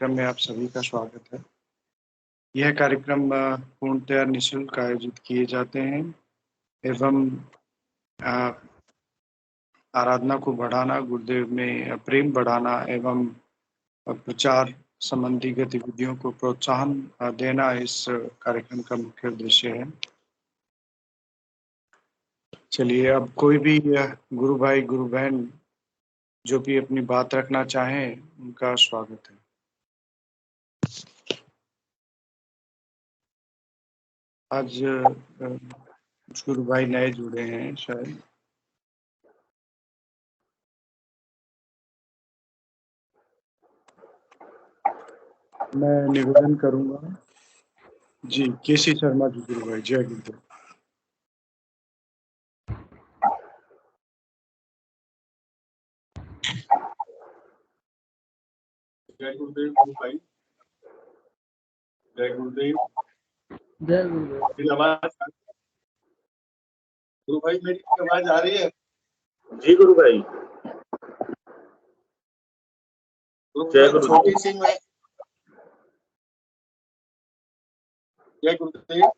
कार्यक्रम में आप सभी का स्वागत है। यह कार्यक्रम पूर्णतया निःशुल्क आयोजित किए जाते हैं एवं अ, आराधना को बढ़ाना, गुरुदेव में प्रेम बढ़ाना एवं प्रचार संबंधी गतिविधियों को प्रोत्साहन देना इस कार्यक्रम का मुख्य उद्देश्य है। चलिए अब कोई भी गुरु भाई, गुरु बहन जो भी अपनी बात रखना चाहें, उनका स्वागत है। आज कुछ गुरु भाई नए जुड़े हैं शायद। मैं निवेदन करूंगा जी, केसी शर्मा जी गुरु भाई, जय गुरुदेव। जय गुरुदेव गुरु भाई, जय गुरुदेव। जय गुरुदेव। मेरी आवाज गुरु भाई, मेरी आवाज आ रही है? जी गुरु भाई। जय गुरुदेव। छोटी सी मैं जय गुरुदेव।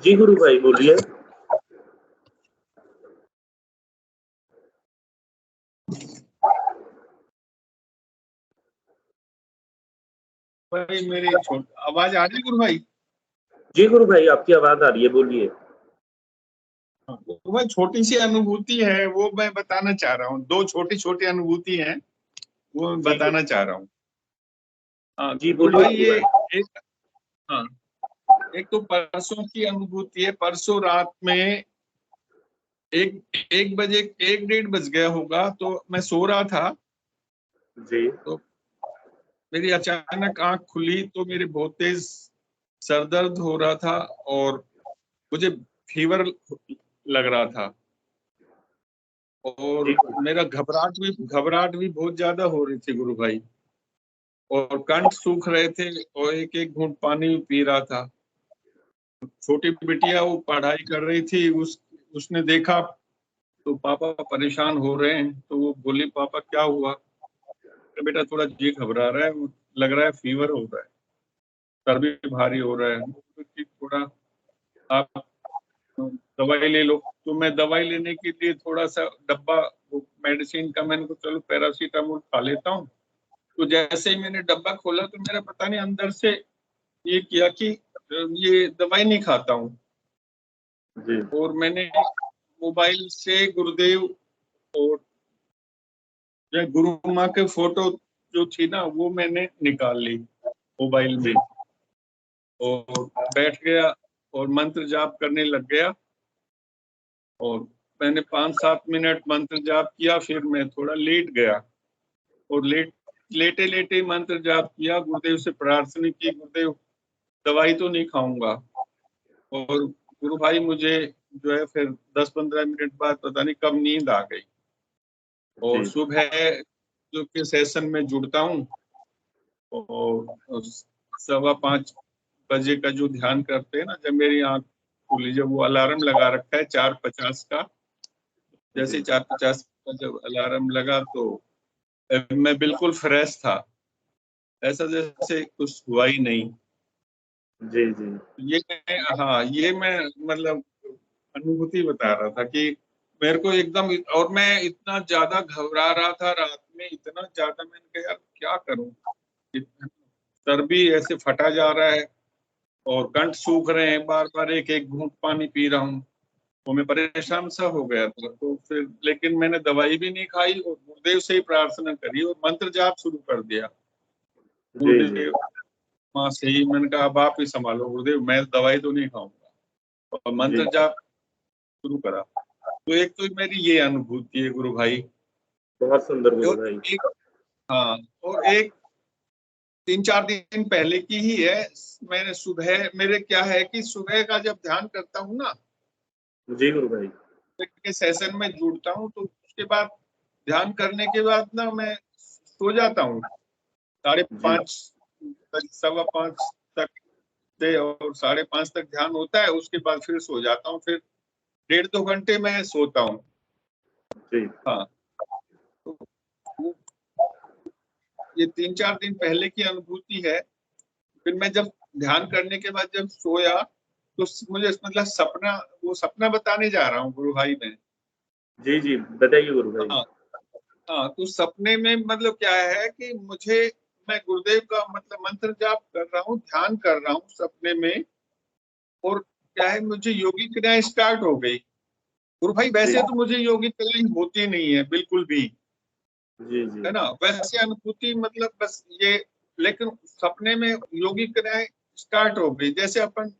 जी गुरु भाई बोलिए। भाई मेरी आवाज आ रही है गुरु भाई? जी गुरु भाई, आपकी आवाज आ रही है, बोलिए। गुरु भाई, छोटी सी अनुभूति है वो मैं बताना चाह रहा हूँ। दो छोटी छोटी अनुभूति हैं वो मैं बताना चाह रहा हूँ। हाँ जी गुरु बोलिए भाई, ये एक हाँ एक तो परसों की अनुभूति है। परसों रात में एक बजे, 1-1:30 बज गया होगा, तो मैं सो रहा था। जी। तो मेरी अचानक आंख खुली तो मेरे बहुत तेज सर दर्द हो रहा था और मुझे फीवर लग रहा था और मेरा घबराहट भी बहुत ज्यादा हो रही थी गुरु भाई, और कंठ सूख रहे थे और एक एक घूंट पानी भी पी रहा था। छोटी बिटिया वो पढ़ाई कर रही थी, उसने देखा तो पापा परेशान हो रहे हैं, तो वो बोली पापा क्या हुआ? बेटा थोड़ा जी घबरा रहा है, लग रहा है फीवर हो रहा है, सर भी भारी हो रहा है, तो थोड़ा आप दवाई ले लो। तो मैं दवाई लेने के लिए थोड़ा सा डब्बा मेडिसिन का, मैंने कहा चलो पैरासीटामोल खा लेता हूँ। तो जैसे ही मैंने डब्बा खोला तो मेरा पता नहीं अंदर से ये किया कि ये दवाई नहीं खाता हूँ, और मैंने मोबाइल से गुरुदेव और गुरु माँ के फोटो जो थी ना वो मैंने निकाल ली मोबाइल में और बैठ गया और मंत्र जाप करने लग गया। और मैंने 5-7 मिनट मंत्र जाप किया, फिर मैं थोड़ा लेट गया और लेटे लेटे मंत्र जाप किया, गुरुदेव से प्रार्थना की, गुरुदेव दवाई तो नहीं खाऊंगा। और गुरु भाई मुझे जो है फिर 10-15 मिनट बाद पता नहीं कब नींद आ गई। और सुबह जो के सेशन में जुड़ता हूँ और 5:15 बजे का जो ध्यान करते हैं ना, जब मेरी आंख खुली, जब वो अलार्म लगा रखा है 4:50 का, जैसे 4:50 का जब अलार्म लगा तो मैं बिल्कुल फ्रेश था, ऐसा जैसे कुछ हुआ ही नहीं। जी जी। ये मैं मतलब अनुभूति बता रहा था कि मेरे को एकदम, और मैं इतना ज्यादा घबरा रहा था रात में, इतना ज्यादा, मैंने कहा यार क्या करूं, सर भी ऐसे फटा जा रहा है और कंठ सूख रहे हैं, बार बार एक एक घूंट पानी पी रहा हूँ, तो मैं परेशान सा हो गया था। तो फिर लेकिन मैंने दवाई भी नहीं खाई और गुरुदेव से ही प्रार्थना करी और मंत्र जाप शुरू कर दिया। गुरुदेव माँ से ही मैंने कहा अब आप ही संभालो गुरुदेव, मैं दवाई तो नहीं खाऊंगा, और मंत्र जाप शुरू करा। तो एक तो मेरी ये अनुभूति है गुरु भाई। बहुत सुंदर गुरु भाई। हाँ, और एक 3-4 दिन पहले की ही है। मैंने सुबह, मेरे क्या है कि सुबह का जब ध्यान करता हूँ ना, जी गुरु भाई, के सेशन में जुड़ता हूँ, तो उसके बाद ध्यान करने के बाद ना मैं सो जाता हूँ 5:30 5:15 तक से, और 5:30 तक ध्यान होता है, उसके बाद फिर सो जाता हूँ, फिर 1.5-2 घंटे मैं सोता हूँ। जी हाँ, तो वो ये 3-4 दिन पहले की अनुभूति है। फिर मैं जब ध्यान करने के बाद जब सोया तो मुझे मतलब सपना बताने जा रहा हूँ गुरु भाई मैं। जी जी, बताइए गुरु भाई। हाँ, हाँ, तो सपने में मतलब क्या है कि मैं गुरुदेव का मतलब मंत्र जाप कर रहा हूँ, ध्यान कर रहा हूँ सपने में। और क्या है, मुझे योगिक क्रियाएं स्टार्ट हो गई। गुरु भाई जी वैसे तो मुझे योगिक क्रियाएं होती नहीं है बिल्कुल भी, जी जी है ना, वैसे अनुभूति मतलब बस ये। लेकिन सपने में योगिक क्रियाएं स्टार्ट हो गई, जैसे अपन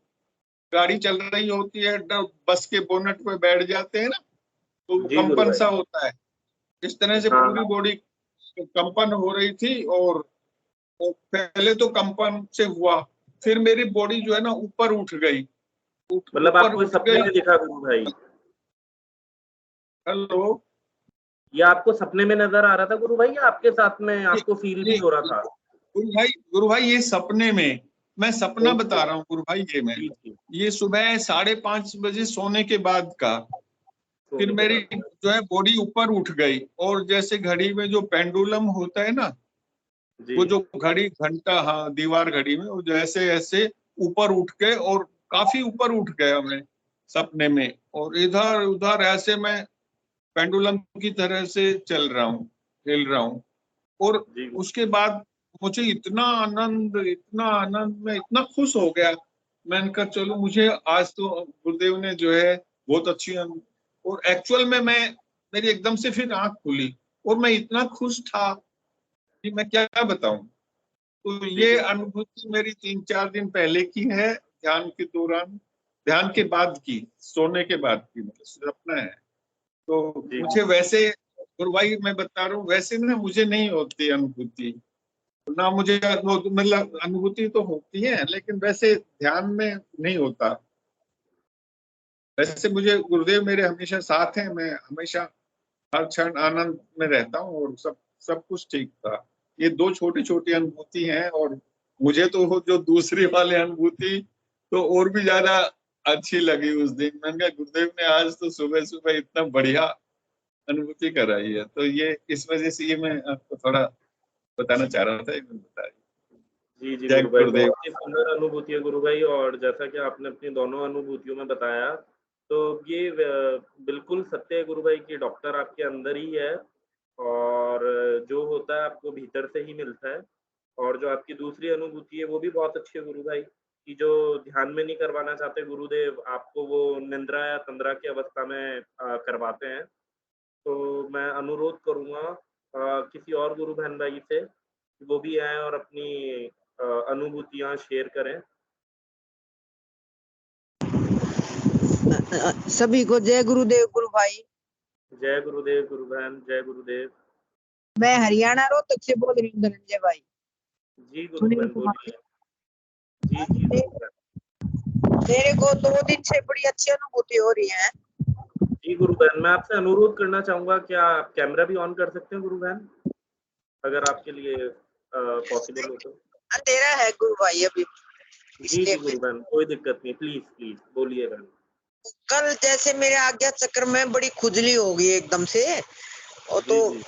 गाड़ी चल रही होती है, बस के बोनट पे बैठ जाते हैं ना, तो जी गुरु कंपन भाई। सा होता है। इस तरह से हाँ पूरी हाँ। बॉडी कंपन हो रही थी। और पहले तो कंपन से हुआ, फिर मेरी बॉडी जो है ना ऊपर उठ गई, मतलब ऊपर आपको उठ सपने गई। में दिखा गुरु भाई? हेलो। ये आपको सपने में नजर आ रहा था गुरु भाई, या आपके साथ में ये आपको फील ये भी हो रहा था? गुरु भाई ये सपने में, मैं सपना ओके। बता रहा हूँ गुरु भाई जी जी। ये सुबह 5:30 बजे सोने के बाद का। फिर सोने के मेरी बाद। जो है बॉडी ऊपर उठ गई, और जैसे घड़ी में जो पेंडुलम होता है ना, जी वो जो घड़ी घंटा, हाँ, दीवार घड़ी में वो जैसे ऐसे ऊपर उठ के, और काफी ऊपर उठ गया मैं सपने में। और इधर उधर ऐसे मैं पेंडुलम की तरह से चल रहा हूँ, हिल रहा हूँ। और जी उसके बाद मुझे इतना आनंद, मैं इतना खुश हो गया। मैंने कहा चलो, मुझे आज तो गुरुदेव ने जो है बहुत अच्छी और एक्चुअल में मेरी एकदम से फिर आंख खुली, और मैं इतना खुश था कि मैं क्या बताऊं। तो जी ये गुरु भाई। अनुभूति मेरी 3-4 दिन पहले की है, ध्यान के दौरान, ध्यान के बाद की, सोने के बाद की, मतलब सपना है। तो जी मुझे वैसे, और भाई मैं बता रहा हूँ, वैसे ना मुझे नहीं होती अनुभूति, ना मुझे वो मतलब अनुभूति तो होती है, लेकिन वैसे ध्यान में नहीं होता। वैसे मुझे गुरुदेव मेरे हमेशा साथ हैं, मैं हमेशा हर क्षण आनंद में रहता हूँ, और सब सब कुछ ठीक था। ये दो छोटी छोटी अनुभूति हैं, और मुझे तो वो जो दूसरी वाली अनुभूति तो और भी ज्यादा अच्छी लगी उस दिन। मैंने कहा गुरुदेव ने आज तो सुबह सुबह इतना बढ़िया अनुभूति कराई है। तो ये इस वजह से ये मैं आपको थोड़ा बताना चाह रहा था, एक मिनट बताइए। जी जी जय गुरु भाई, गुरुदेव। बहुत ही सुंदर अनुभूति है गुरु भाई। और जैसा कि आपने अपनी दोनों अनुभूतियों में बताया, तो ये बिल्कुल सत्य है गुरु भाई कि डॉक्टर आपके अंदर ही है, और जो होता है आपको भीतर से ही मिलता है। और जो आपकी दूसरी अनुभूति है वो भी बहुत अच्छी है गुरु भाई, कि जो ध्यान में नहीं करवाना चाहते गुरुदेव, आपको वो निंद्रा या तंद्रा की अवस्था में करवाते हैं। तो मैं अनुरोध करूँगा किसी और गुरु बहन भाई से कि वो भी आएँ और अपनी अनुभूतियाँ शेयर करें। सभी को जय गुरुदेव गुरु भाई। जय गुरुदेव गुरु बहन, जय गुरुदेव। मैं हरियाणा रोहतक से बोल रही हूँ धनंजय भाई, जी गुरु सुनील बहन कुमार। बोलिए। जी जी गुरु बहन। मेरे को 2 दिन से बड़ी अच्छी अनुभूति हो रही है। जी गुरु बहन, मैं आपसे अनुरोध करना चाहूँगा, क्या आप कैमरा भी ऑन कर सकते हैं गुरु बहन? अगर आपके लिए पॉसिबल हो तो। अंधेरा है गुरु भाई अभी, जी इसलिए जी गुरु बहन, कोई दिक्कत नहीं, प्लीज प्लीज बोलिए बहन। कल जैसे मेरे आज्ञा चक्र में बड़ी खुजली हो गई एकदम से, और जी तो जी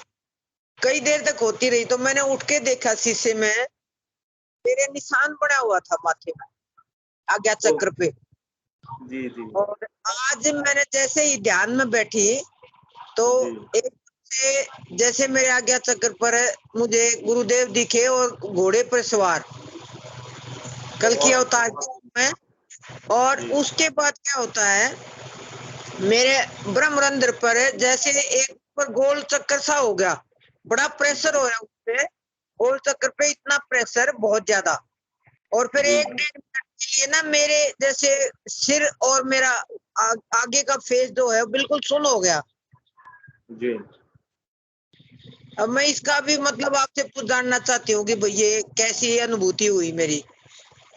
कई देर तक होती रही। तो मैंने उठ के देखा शीशे में, मेरे निशान बना हुआ था माथे में, आज्ञा ओ चक्र पे। जी जी और आज मैंने जैसे ही ध्यान में बैठी, तो जी एक से जैसे मेरे आज्ञा चक्र पर मुझे गुरुदेव दिखे, और घोड़े पर सवार, कल की बहुत अवतार बहुत में। और जी उसके बाद क्या होता है, मेरे ब्रह्मरंध्र पर जैसे एक पर गोल चक्कर सा हो गया, बड़ा प्रेशर जी हो रहा है उसपे, गोल चक्कर पे इतना प्रेशर बहुत ज्यादा। और फिर जी 1-1.5 मिनट के लिए ना मेरे जैसे सिर और मेरा आगे का फेस जो है बिल्कुल सुन्न हो गया। जी। अब मैं इसका भी मतलब आपसे कुछ जानना चाहती हूँ कि भाई ये कैसी अनुभूति हुई मेरी।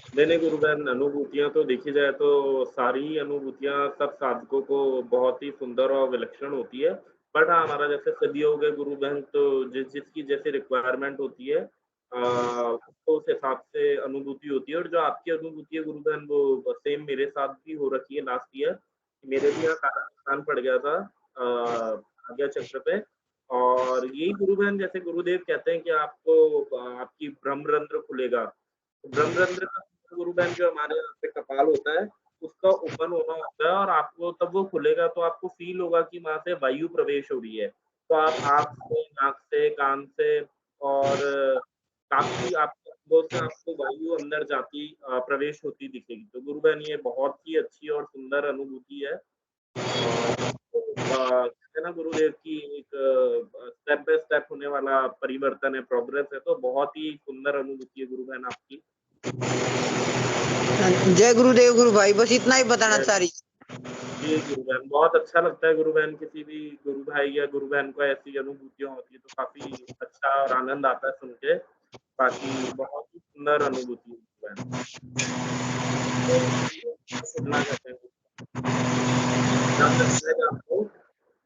नहीं नहीं गुरु बहन, अनुभूतियां तो देखी जाए तो सारी ही अनुभूतियां सब साधकों को बहुत ही सुंदर और विलक्षण होती है। बट हाँ, हमारा जैसे सदियों गए गुरु बहन, तो जिसकी जैसे रिक्वायरमेंट होती है उसको उस हिसाब से अनुभूति होती है। और जो आपकी अनुभूति है गुरु बहन, वो सेम मेरे साथ भी हो रखी है लास्ट ईयर। मेरे भी यहाँ काला निशान पड़ गया था आज्ञा चक्र पे। और यही गुरु बहन जैसे गुरुदेव कहते हैं कि आपको आपकी ब्रह्मरंध्र खुलेगा, तो ब्रह्मरंध्र का गुरु बहन जो हमारे यहाँ पे कपाल होता है उसका ओपन होना होता है, और आपको तब वो खुलेगा तो आपको फील होगा कि वहां से वायु प्रवेश हो रही है। तो आप आँख से, नाक से, कान से और काफी आपको वो से आपको वायु अंदर जाती प्रवेश होती दिखेगी। तो गुरु बहन ये बहुत ही अच्छी और सुंदर अनुभूति है। कहते हैं ना गुरुदेव की एक स्टेप बाय स्टेप होने वाला परिवर्तन है, प्रोग्रेस है, तो बहुत ही सुंदर अनुभूति है गुरु बहन आपकी। जय गुरुदेव गुरु भाई, बस इतना ही बताना चाह रही। जी गुरु बहन, बहुत अच्छा लगता है गुरु बहन, किसी भी गुरु भाई या गुरु बहन को ऐसी अनुभूतियां होती है तो काफी अच्छा और आनंद आता है सुन के। बाकी बहुत ही सुंदर अनुभूति है गुरु बहन। सुनना चाहते हैं क्या लगता है आपको?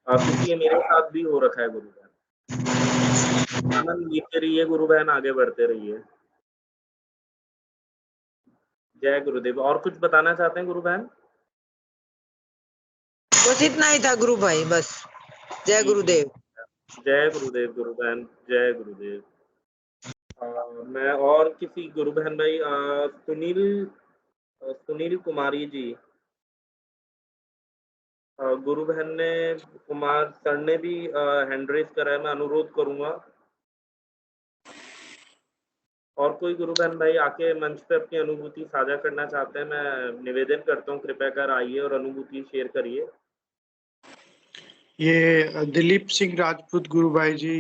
क्योंकि ये मेरे साथ भी हो रखा है गुरु बहन। आनंद लेते रहिए गुरु बहन, आगे बढ़ते रहिए। जय गुरुदेव। और कुछ बताना चाहते हैं गुरु बहन? बस इतना ही था गुरु भाई, बस। जय गुरुदेव। जय गुरुदेव गुरु बहन, जय गुरुदेव। मैं और किसी गुरु बहन भाई सुनील कुमारी जी, गुरु बहन ने, कुमार सर ने भी हैंड रेज करा है, मैं अनुरोध करूंगा। और कोई गुरु बहन भाई आके मंच पे अपनी अनुभूति साझा करना चाहते हैं, मैं निवेदन करता हूँ कृपया कर आइए और अनुभूति शेयर करिए। ये दिलीप सिंह राजपूत गुरु भाई जी,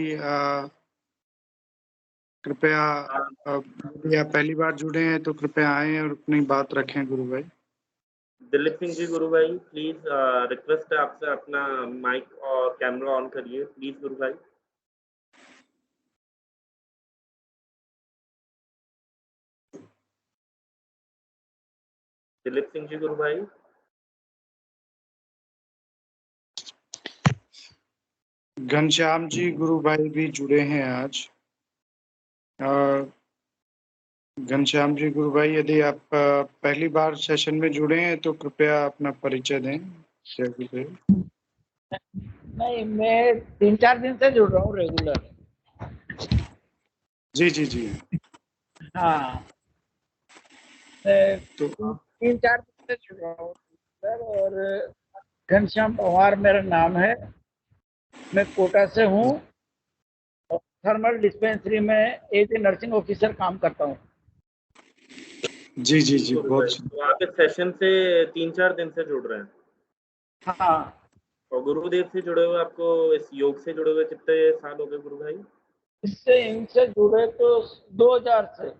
कृपया यदि आप पहली बार जुड़े हैं तो कृपया आए और अपनी बात रखें गुरु भाई। दिलीप सिंह जी गुरु भाई प्लीज, रिक्वेस्ट है आपसे, अपना माइक और कैमरा ऑन करिए प्लीज गुरु भाई। दिलीप सिंह जी गुरु भाई। घनश्याम जी गुरु भाई भी जुड़े हैं आज। घनश्याम जी गुरु भाई, यदि आप पहली बार सेशन में जुड़े हैं तो कृपया अपना परिचय दें। जय गुरुदेव। नहीं, मैं 3-4 दिन से जुड़ रहा हूँ रेगुलर। जी जी जी। हाँ, तो 3-4 दिन से जुड़ रहा हूँ सर। और घनश्याम पवार मेरा नाम है, मैं कोटा से हूँ और थर्मल डिस्पेंसरी में एज ए नर्सिंग ऑफिसर काम करता हूँ। जी जी जी, बहुत। तो आप इस सेशन से 3-4 दिन से जुड़ रहे हैं? हाँ। और गुरुदेव से जुड़े हुए आपको, इस योग से जुड़े हुए कितने साल हो गए गुरु भाई? इससे इनसे जुड़े तो 2000 से,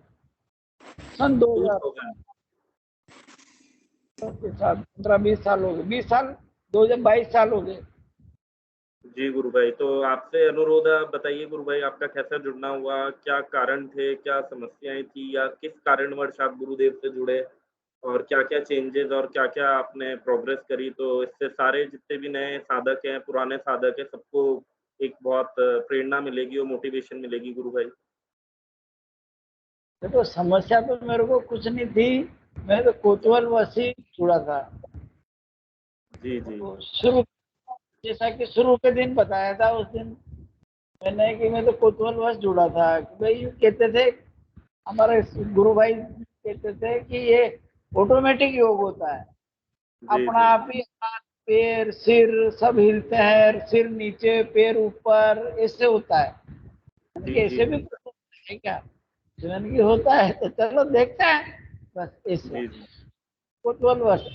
सन 2000 के साथ 15-20 साल हो गए, 20 साल, 22 साल हो गए। जी गुरु भाई, तो आपसे अनुरोध है, बताइए गुरु भाई आपका कैसा जुड़ना हुआ, क्या कारण थे, क्या समस्याएं थी, या किस कारणवश आप गुरुदेव से जुड़े, और क्या क्या चेंजेस और क्या क्या आपने प्रोग्रेस करी। तो इससे सारे जितने भी नए साधक हैं, पुराने साधक हैं, सबको एक बहुत प्रेरणा मिलेगी और मोटिवेशन मिलेगी गुरु भाई। देखो, समस्या तो मेरे को कुछ नहीं थी, मैं तो कोतवाल वासी जुड़ा था। जी जी। तो शुरू, जैसा कि शुरू के दिन बताया था उस दिन मैंने कि मैं तो कोतवाल वास जुड़ा था। भाई कहते थे हमारे गुरु भाई, कहते थे कि ये ऑटोमेटिक योग होता है, अपना आप ही हाथ पैर सिर सब हिलते हैं, सिर नीचे पैर ऊपर, ऐसे होता है। ऐसे भी है क्या? मैंने कि होता है, तो चलो देखते हैं, बस ऐसे कोतवाल वास।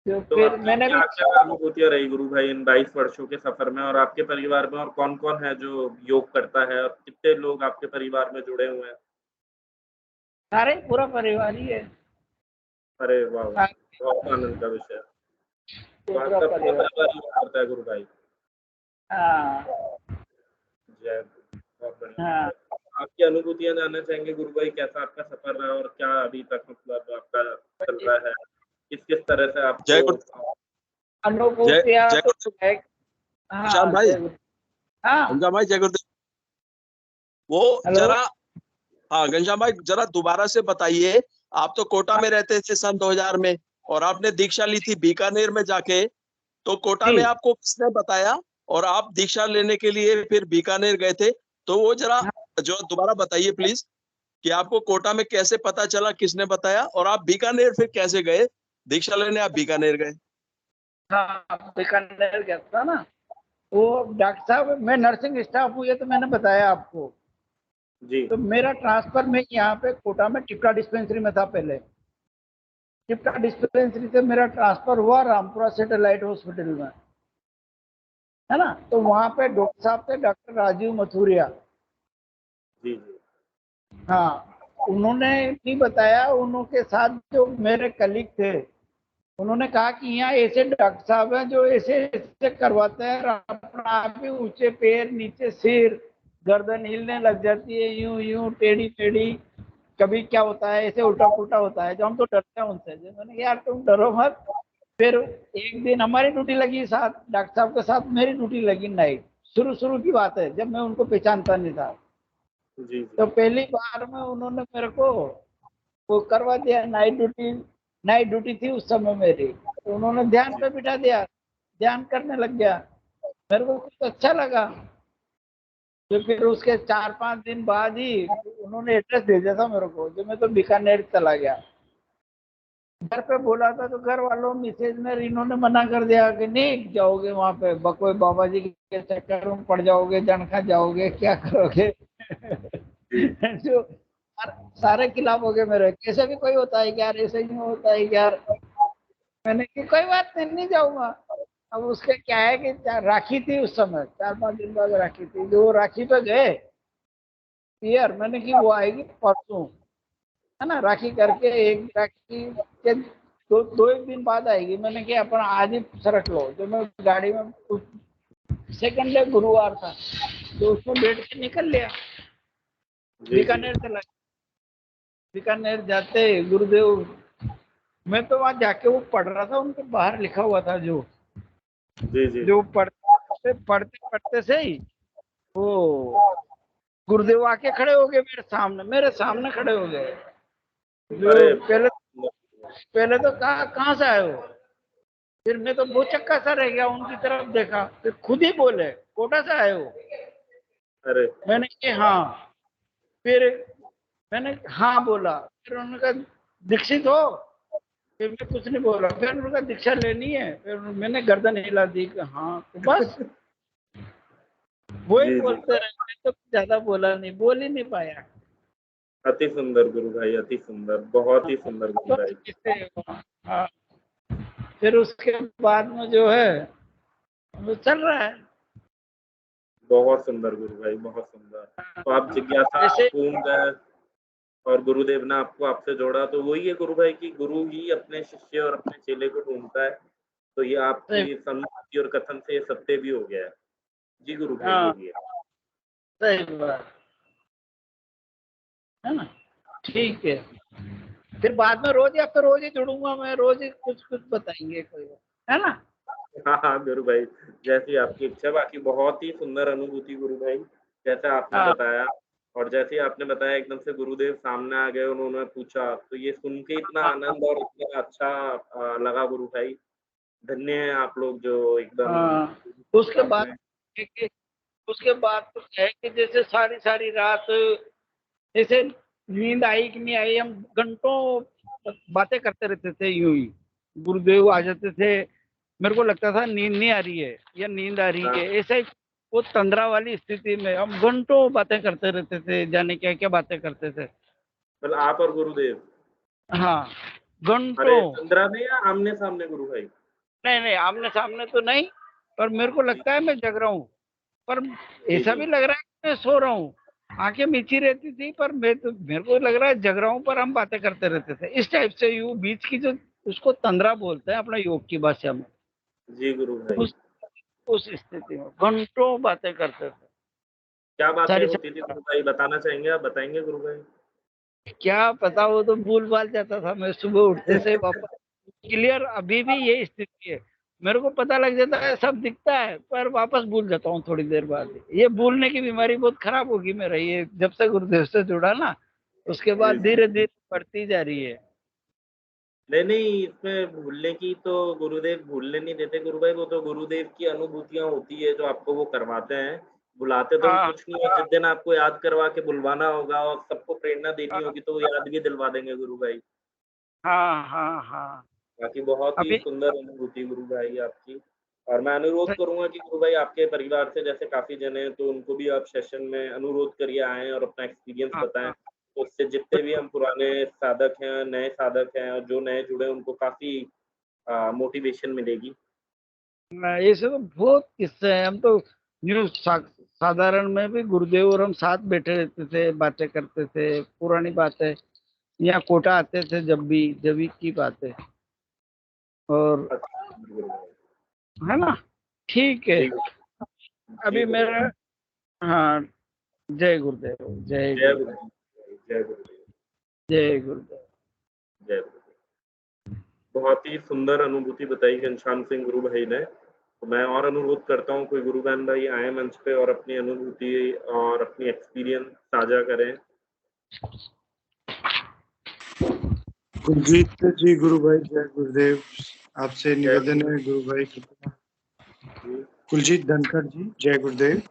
तो फिर मैंने भी क्या अनुभूतियां रही गुरु भाई इन 22 वर्षों के सफर में, और आपके परिवार में और कौन कौन है जो योग करता है, और कितने लोग आपके परिवार में जुड़े हुए हैं? सारे पूरा परिवार ही है। अरे वाह, बहुत आनंद का विषय। पूरा परिवार योग करता है गुरु भाई। हाँ। जय, बहुत बढ़िया। आपकी अनुभूतियां जानना चाहेंगे गुरु भाई, कैसा आपका सफर रहा और क्या अभी तक मतलब आपका चल रहा है, किस तरह से आपको अनुभूतियां तो है। श्याम भाई, हाँ भाई जय गुरुदेव। वो जरा, हाँ घनश्याम भाई जरा दोबारा से बताइए, आप तो कोटा में रहते थे सन 2000 में, और आपने दीक्षा ली थी बीकानेर में जाके, तो कोटा में आपको किसने बताया और आप दीक्षा लेने के लिए फिर बीकानेर गए थे, तो वो जरा जो दोबारा बताइए प्लीज कि आपको कोटा में कैसे पता चला, किसने बताया, और आप बीकानेर फिर कैसे गए दीक्षा लेने, आप बीकानेर गए? हाँ, बीकानेर गया था ना। वो डॉक्टर साहब, मैं नर्सिंग स्टाफ हूँ, ये तो मैंने बताया आपको जी तो मेरा ट्रांसफर में यहाँ पे कोटा में टिपका डिस्पेंसरी में था। पहले टिपका डिस्पेंसरी से मेरा ट्रांसफर हुआ रामपुरा सैटेलाइट हॉस्पिटल में, है ना। तो वहाँ पे डॉक्टर साहब थे, डॉक्टर राजीव मथुरिया। जी जी हाँ, उन्होंने भी बताया, उनके साथ जो मेरे कलीग थे उन्होंने कहा कि यहाँ ऐसे डॉक्टर साहब हैं जो ऐसे ऐसे करवाते हैं, अपना आप ही ऊंचे पैर, नीचे सिर, गर्दन हिलने लग जाती है, यूं यूं टेढ़ी टेढ़ी, कभी क्या होता है ऐसे उल्टा पुल्टा होता है, जो हम तो डरते हैं उनसे। जो मैंने कहा यार तुम डरो मत। फिर एक दिन हमारी ड्यूटी लगी साथ, डॉक्टर साहब के साथ मेरी ड्यूटी लगी नाइट। शुरू शुरू की बात है, जब मैं उनको पहचानता नहीं था। जी तो पहली बार में उन्होंने मेरे को वो करवा दिया नाइट ड्यूटी। नाइट ड्यूटी थी उस समय मेरी, तो उन्होंने ध्यान पे बिठा दिया, ध्यान करने लग गया। मेरे को कुछ अच्छा लगा। तो फिर उसके 4-5 दिन बाद ही उन्होंने एड्रेस दे दिया था मेरे को, जो मैं तो बीकानेर चला गया। घर पे बोला था तो घर वालों मिसेज ने इन्होंने मना कर दिया कि नहीं जाओगे वहां पे, बकोई बाबा जी के चक्कर में पड़ जाओगे, जन खा जाओगे, क्या करोगे। जो सारे खिलाफ हो गए मेरे, कैसे भी कोई होता है यार, ऐसे ही होता है यार। मैंने कि कोई बात नहीं, नहीं जाऊंगा। अब उसके क्या है कि राखी थी उस समय, 4-5 दिन बाद राखी थी, जो राखी पे गए यार, मैंने कि वो आएगी परसों, है ना। राखी करके एक राखी के दो एक दिन बाद आएगी। मैंने कि अपन आज ही सरक लो। जो मैं गाड़ी में, सेकंड डे गुरुवार था, तो उसमें बैठ के निकल लिया, बीकानेर चला। बीकानेर जाते गुरुदेव, मैं तो वहां जाके वो पढ़ रहा था, उनके बाहर लिखा हुआ था जो जी जो पढ़ते पढ़ते पढ़ते से ही वो गुरुदेव आके खड़े हो गए मेरे सामने खड़े हो गए। जो अरे पहले तो कहाँ से आए हो। फिर मैं तो बहुत चक्का सा रह गया, उनकी तरफ देखा, फिर खुद ही बोले कोटा से आए हो। अरे मैंने कि हाँ। फिर मैंने हाँ बोला। फिर उन्होंने कहा दीक्षित हो। फिर मैं कुछ नहीं बोला। फिर उन्होंने कहा दीक्षा लेनी है। फिर मैंने गर्दन हिला दी कि हाँ, तो बस वही जी बोलते रहे। मैं तो ज्यादा बोला नहीं, बोल ही नहीं पाया। अति सुंदर गुरु भाई, अति सुंदर, बहुत ही सुंदर गुरु बस भाई। इससे हाँ। फिर उसके बाद में जो है वो चल रहा है। बहुत सुंदर गुरु भाई, बहुत सुंदर। तो आप जिज्ञासा जैसे पूर्ण गए और गुरुदेव ने आपको आपसे जोड़ा, तो वही है गुरु भाई की गुरु ही अपने शिष्य और अपने चेले को ढूंढता है। तो ये आपकी सम्मति और कथन से ये सत्य भी हो गया है। जी गुरु भाई हाँ, बोलिए। सही बात है ना। ठीक है। फिर बाद में रोज, या फिर रोज ही जुड़ूंगा मैं, रोज ही कुछ कुछ बताएंगे कोई, है ना। हाँ हाँ गुरु भाई, जैसी आपकी इच्छा। बाकी बहुत ही सुंदर अनुभूति गुरु भाई, जैसा आपने हाँ बताया। और जैसे ही आपने बताया एकदम से गुरुदेव सामने आ गए, उन्होंने पूछा, तो ये सुन के इतना आनंद और इतना अच्छा लगा गुरु भाई। धन्य है आप लोग जो एकदम हाँ। उसके बाद आपने। उसके बाद तो है कि जैसे सारी सारी रात जैसे नींद आई कि नहीं आई, हम घंटों बातें करते रहते थे यूं ही। गुरुदेव आ जाते थे, मेरे को लगता था नींद नहीं आ रही है या नींद आ रही हाँ, है, ऐसे ही वो तंद्रा वाली स्थिति में हम घंटों बातें करते रहते थे, जाने क्या क्या बातें करते थे। मतलब आप और गुरुदेव? हाँ, अरे घंटों। चंद्रा में या आमने सामने गुरु भाई? नहीं नहीं, आमने सामने तो नहीं, पर मेरे को जी लगता है मैं जग रहा हूँ। पर जी ऐसा जी। भी लग रहा है कि मैं सो रहा हूँ। आंखें मीची रहती थी, पर मेरे को लग रहा है जग रहा हूँ, पर हम बातें करते रहते थे इस टाइप से। यूं बीच की जो, उसको तंद्रा बोलते हैं अपना योग की भाषा में। जी गुरु भाई। उस उस स्थिति में घंटों बातें करते थे। क्या बातें सारी होती थी गुरु भाई, बताना चाहेंगे आप? बताएंगे गुरु भाई? क्या पता, वो तो भूल भाल जाता था मैं सुबह उठते से वापस। क्लियर अभी भी यही स्थिति है। मेरे को पता लग जाता है, सब दिखता है, पर वापस भूल जाता हूँ थोड़ी देर बाद। ये भूलने की बीमारी बहुत खराब होगी मेरा, ये जब से गुरुदेव से जुड़ा ना, उसके बाद जी जी। धीरे धीरे बढ़ती जा रही है। नहीं नहीं, इसमें भूलने की तो गुरुदेव भूलने नहीं देते गुरु भाई, वो तो गुरुदेव की अनुभूतियां होती है जो आपको वो करवाते हैं। बुलाते तो हाँ कुछ नहीं है, जिस दिन आपको याद करवा के बुलवाना होगा और सबको प्रेरणा देनी हाँ होगी तो वो याद भी दिलवा देंगे गुरु भाई। हाँ हाँ हाँ। बाकी बहुत ही अभी सुंदर अनुभूति गुरु भाई आपकी। और मैं अनुरोध सही- करूंगा कि गुरु भाई आपके परिवार से जैसे काफी जने हैं तो उनको भी आप सेशन में अनुरोध करिए आएं और अपना एक्सपीरियंस हाँ बताएं। हाँ तो उससे जितने भी हम पुराने साधक हैं, नए साधक हैं और जो नए जुड़े हैं, उनको काफी मोटिवेशन मिलेगी। ऐसे तो बहुत किस्से हैं। हम तो न्यू साधारण में भी गुरुदेव और हम साथ बैठे रहते थे, बातें करते थे, पुरानी बातें। यहाँ कोटा आते थे जब भी की बातें। और अच्छा गुरु भाई। है ना, ठीक है। जी जी अभी गुरु भाई। मेरा, हाँ, जय गुरुदेव, जय जय गुरुदेव, गुरु जय गुरुदेव जय गुरुदेव। जय गुरुदेव। बहुत ही सुंदर अनुभूति बताई घनश्याम सिंह गुरु भाई ने। तो मैं और अनुरोध करता हूँ कोई गुरु बहन भाई आए मंच पे और अपनी अनुभूति और अपनी एक्सपीरियंस साझा करें। कुलजीत जी, गुरु भाई जय गुरुदेव। आपसे जय निवेदन है गुरु भाई, कृपया। गुरु। कुलजीत धनखड़ जी, जय गुरुदेव।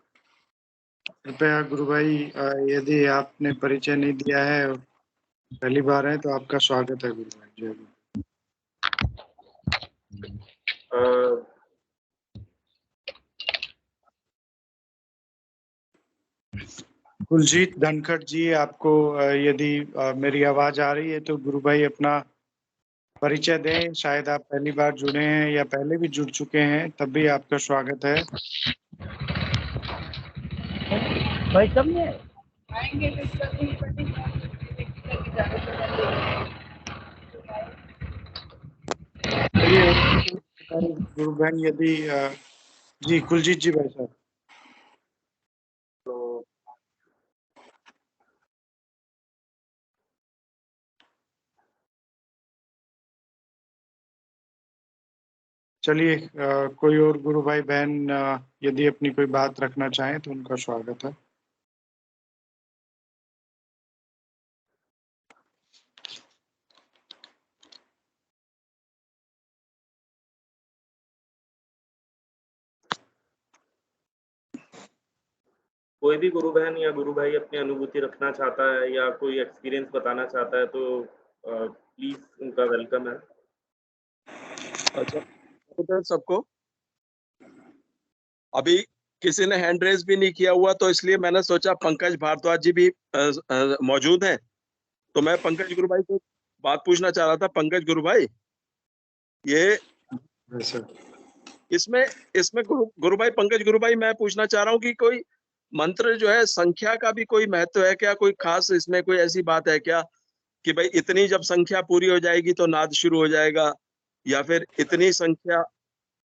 कृपया गुरु भाई, यदि आपने परिचय नहीं दिया है और पहली बार है तो आपका स्वागत है गुरु भाई। जय गुरु। अ, कुलजीत धनखड़ जी, आपको यदि मेरी आवाज आ रही है तो गुरु भाई अपना परिचय दें। शायद आप पहली बार जुड़े हैं या पहले भी जुड़ चुके हैं, तब भी आपका स्वागत है। भाई कब में आएंगे तो इसका कोई पता चलिए, गुरु बहन यदि जी कुलजीत जी भाई साहब। तो चलिए, कोई और गुरु भाई बहन यदि अपनी कोई बात रखना चाहें तो उनका स्वागत है। कोई भी गुरु बहन या गुरु भाई अपनी अनुभूति रखना चाहता है या कोई एक्सपीरियंस बताना चाहता है तो प्लीज उनका वेलकम है। अच्छा, तो सबको अभी किसी ने हैंड रेज भी नहीं किया हुआ, तो इसलिए मैंने सोचा पंकज भारद्वाज जी भी मौजूद हैं। तो मैं पंकज गुरु भाई को बात पूछना चाह रहा था। पंकज गुरु भाई, ये वैसे इसमें इसमें गुरु भाई, पंकज गुरु भाई, मैं पूछना चाह रहा हूँ कि कोई मंत्र जो है, संख्या का भी कोई महत्व है क्या? कोई खास इसमें कोई ऐसी बात है क्या कि भाई इतनी जब संख्या पूरी हो जाएगी तो नाद शुरू हो जाएगा, या फिर इतनी संख्या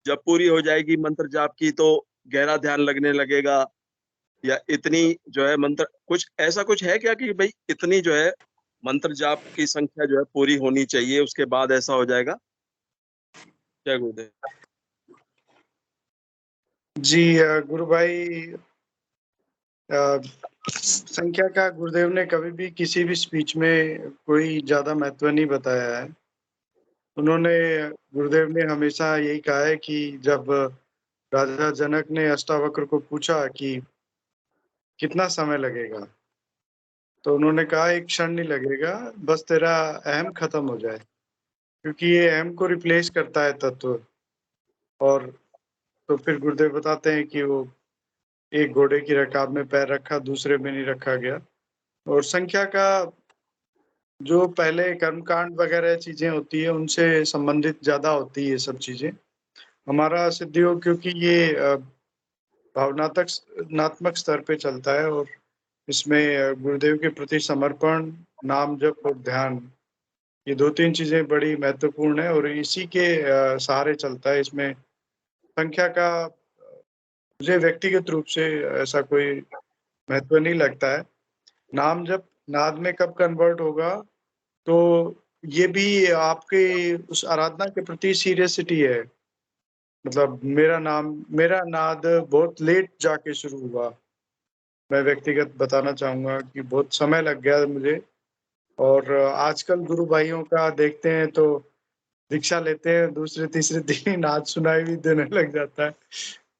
जब पूरी हो जाएगी मंत्र जाप की तो गहरा ध्यान लगने लगेगा, या इतनी जो है मंत्र, कुछ ऐसा कुछ है क्या कि भाई इतनी जो है मंत्र जाप की संख्या जो है पूरी होनी चाहिए, उसके बाद ऐसा हो जाएगा? जय गुरुदेव। जी गुरु भाई, संख्या का गुरुदेव ने कभी भी किसी भी स्पीच में कोई ज्यादा महत्व नहीं बताया है। उन्होंने, गुरुदेव ने हमेशा यही कहा है कि जब राजा जनक ने अष्टावक्र को पूछा कि कितना समय लगेगा, तो उन्होंने कहा एक क्षण नहीं लगेगा, बस तेरा अहम खत्म हो जाए, क्योंकि ये अहम को रिप्लेस करता है तत्व। और तो फिर गुरुदेव बताते हैं कि वो एक घोड़े की रकाब में पैर रखा, दूसरे में नहीं रखा गया। और संख्या का जो पहले कर्मकांड वगैरह चीजें होती है उनसे संबंधित ज्यादा होती है ये सब चीजें। हमारा सिद्ध योग क्योंकि ये भावनात्मक स्तर पे चलता है, और इसमें गुरुदेव के प्रति समर्पण, नाम जप और ध्यान, ये दो तीन चीजें बड़ी महत्वपूर्ण है, और इसी के सहारे चलता है। इसमें संख्या का मुझे व्यक्तिगत रूप से ऐसा कोई महत्व नहीं लगता है। नाम जब नाद में कब कन्वर्ट होगा, तो ये भी आपके उस आराधना के प्रति सीरियसिटी है। मतलब मेरा नाद बहुत लेट जाके शुरू हुआ। मैं व्यक्तिगत बताना चाहूंगा कि बहुत समय लग गया मुझे। और आजकल गुरु भाइयों का देखते हैं तो दीक्षा लेते हैं, दूसरे तीसरे दिन आज सुनाई भी देने लग जाता है।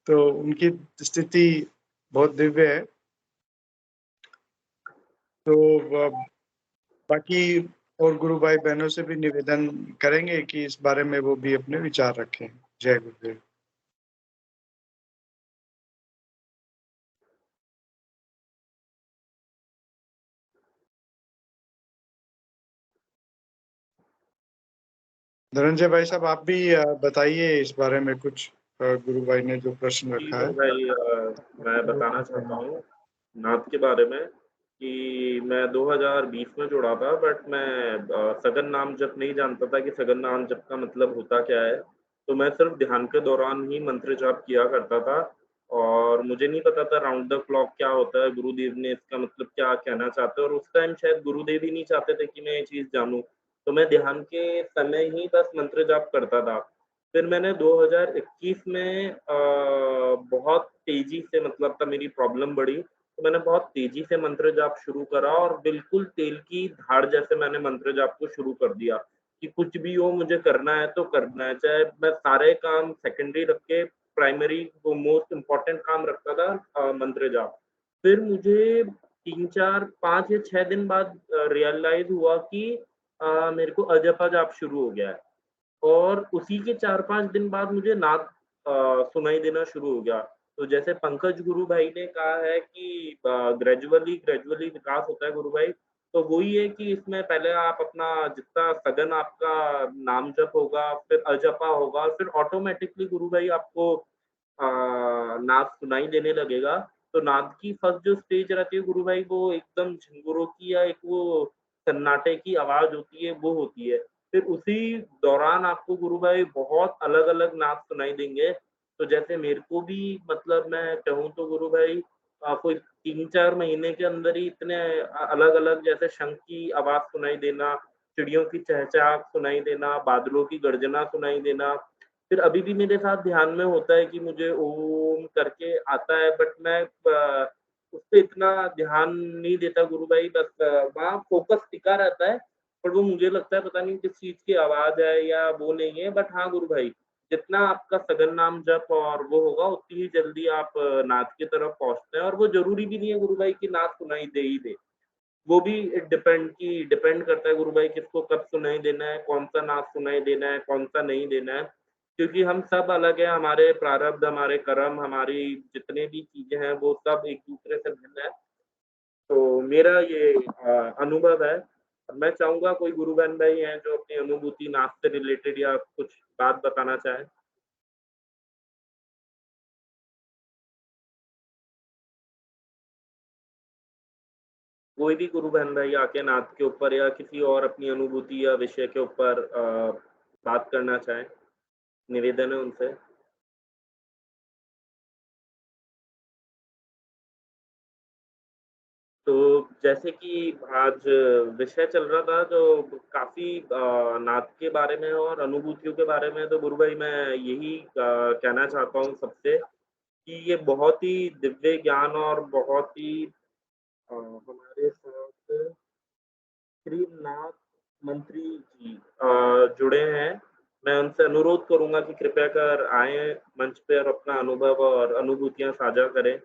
तो उनकी स्थिति बहुत दिव्य है। तो बाकी और गुरु भाई बहनों से भी निवेदन करेंगे कि इस बारे में वो भी अपने विचार रखें। जय गुरुदेव। धनंजय भाई साहब, आप भी बताइए इस बारे में कुछ। गुरु भाई ने जो प्रश्न रखा है। भाई मैं बताना चाहता हूँ नाथ के बारे में कि मैं 2020 में जुड़ा था, बट मैं सघन नाम जप नहीं जानता था कि सघन नाम जप का मतलब होता क्या है। तो मैं सिर्फ ध्यान के दौरान ही मंत्र जाप किया करता था और मुझे नहीं पता था राउंड द क्लॉक क्या होता है, गुरुदेव ने इसका मतलब क्या कहना चाहते हैं, और उस टाइम शायद गुरुदेव ही नहीं चाहते थे कि मैं ये चीज जानूं। तो मैं ध्यान के समय ही बस मंत्र जाप करता था। फिर मैंने 2021 में बहुत तेजी से, मतलब तब मेरी प्रॉब्लम बढ़ी तो मैंने बहुत तेजी से मंत्र जाप शुरू करा और बिल्कुल तेल की धार जैसे मैंने मंत्र जाप को शुरू कर दिया कि कुछ भी हो मुझे करना है तो करना है, चाहे मैं सारे काम सेकेंडरी रख के प्राइमरी वो मोस्ट इम्पोर्टेंट काम रखता था मंत्र जाप। फिर मुझे 3 4 5 या 6 दिन बाद रियलाइज हुआ कि मेरे को अजपा जाप शुरू हो गया है और उसी के 4 5 दिन बाद मुझे नाद सुनाई देना शुरू हो गया। तो जैसे पंकज गुरु भाई ने कहा है कि ग्रेजुअली ग्रेजुअली विकास होता है गुरु भाई, तो वही है कि इसमें पहले आप अपना जितना सघन आपका नाम जप होगा, फिर अजपा होगा, फिर ऑटोमेटिकली गुरु भाई आपको नाद सुनाई देने लगेगा। तो नाद की फर्स्ट जो स्टेज रहती है गुरु भाई, वो एकदम झिंगुरों की या एक वो सन्नाटे की आवाज होती है, वो होती है। फिर उसी दौरान आपको गुरु भाई बहुत अलग अलग नाद सुनाई देंगे। तो जैसे मेरे को भी, मतलब मैं कहूँ तो गुरु भाई कोई 3 4 महीने के अंदर ही इतने अलग अलग, जैसे शंख की आवाज सुनाई देना, चिड़ियों की चहचहाट सुनाई देना, बादलों की गर्जना सुनाई देना। फिर अभी भी मेरे साथ ध्यान में होता है कि मुझे ओम करके आता है, बट मैं उस पर इतना ध्यान नहीं देता गुरु भाई, बस वहाँ फोकस टिका रहता है। पर वो मुझे लगता है पता नहीं किस चीज की आवाज है या वो नहीं है। बट हाँ गुरु भाई, जितना आपका सघन नाम जप और वो होगा उतनी ही जल्दी आप नाथ की तरफ पहुंचते हैं। और वो जरूरी भी नहीं है गुरु भाई कि नाथ सुनाई दे ही दे, वो भी डिपेंड करता है गुरु भाई किसको कब सुनाई देना है, कौन सा नाथ सुनाई देना है, कौन सा नहीं देना है। क्योंकि हम सब अलग है, हमारे प्रारब्ध, हमारे कर्म, हमारी जितने भी चीजें हैं वो सब एक दूसरे से भिन्न है। तो मेरा ये अनुभव है। मैं चाहूंगा कोई गुरु बहन भाई हैं जो अपनी अनुभूति नाथ से रिलेटेड या कुछ बात बताना चाहे। कोई भी गुरु बहन भाई आके नाथ के ऊपर या किसी और अपनी अनुभूति या विषय के ऊपर बात करना चाहे, निवेदन है उनसे। तो जैसे कि आज विषय चल रहा था जो काफी नाथ के बारे में और अनुभूतियों के बारे में, तो गुरु भाई मैं यही कहना चाहता हूँ सबसे कि ये बहुत ही दिव्य ज्ञान और बहुत ही हमारे साथ श्री नाथ मंत्री जी जुड़े हैं। मैं उनसे अनुरोध करूंगा कि कृपया कर आए मंच पे और अपना अनुभव और अनुभूतियां साझा करें।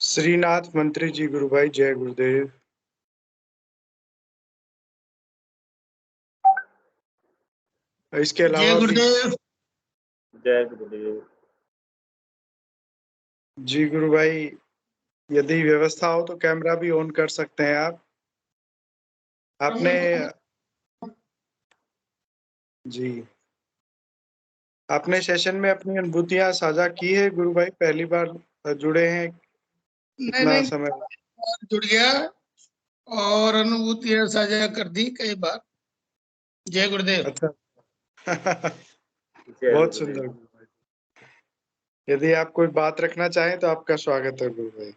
श्रीनाथ मंत्री जी गुरु भाई, जय गुरुदेव। इसके जय अलावा भी गुरुदेव। जय गुरुदेव। जी गुरु भाई, यदि व्यवस्था हो तो कैमरा भी ऑन कर सकते हैं आप। आपने जी आपने सेशन में अपनी अनुभूतियां साझा की है गुरु भाई? पहली बार जुड़े हैं? नहीं इतना नहीं, समय जुड़ गया और अनुभूतियां साझा कर दी कई बार। जय गुरुदेव। अच्छा। जय बहुत गुरुदेव। सुंदर गुरु भाई। यदि आप कोई बात रखना चाहें तो आपका स्वागत है गुरु भाई।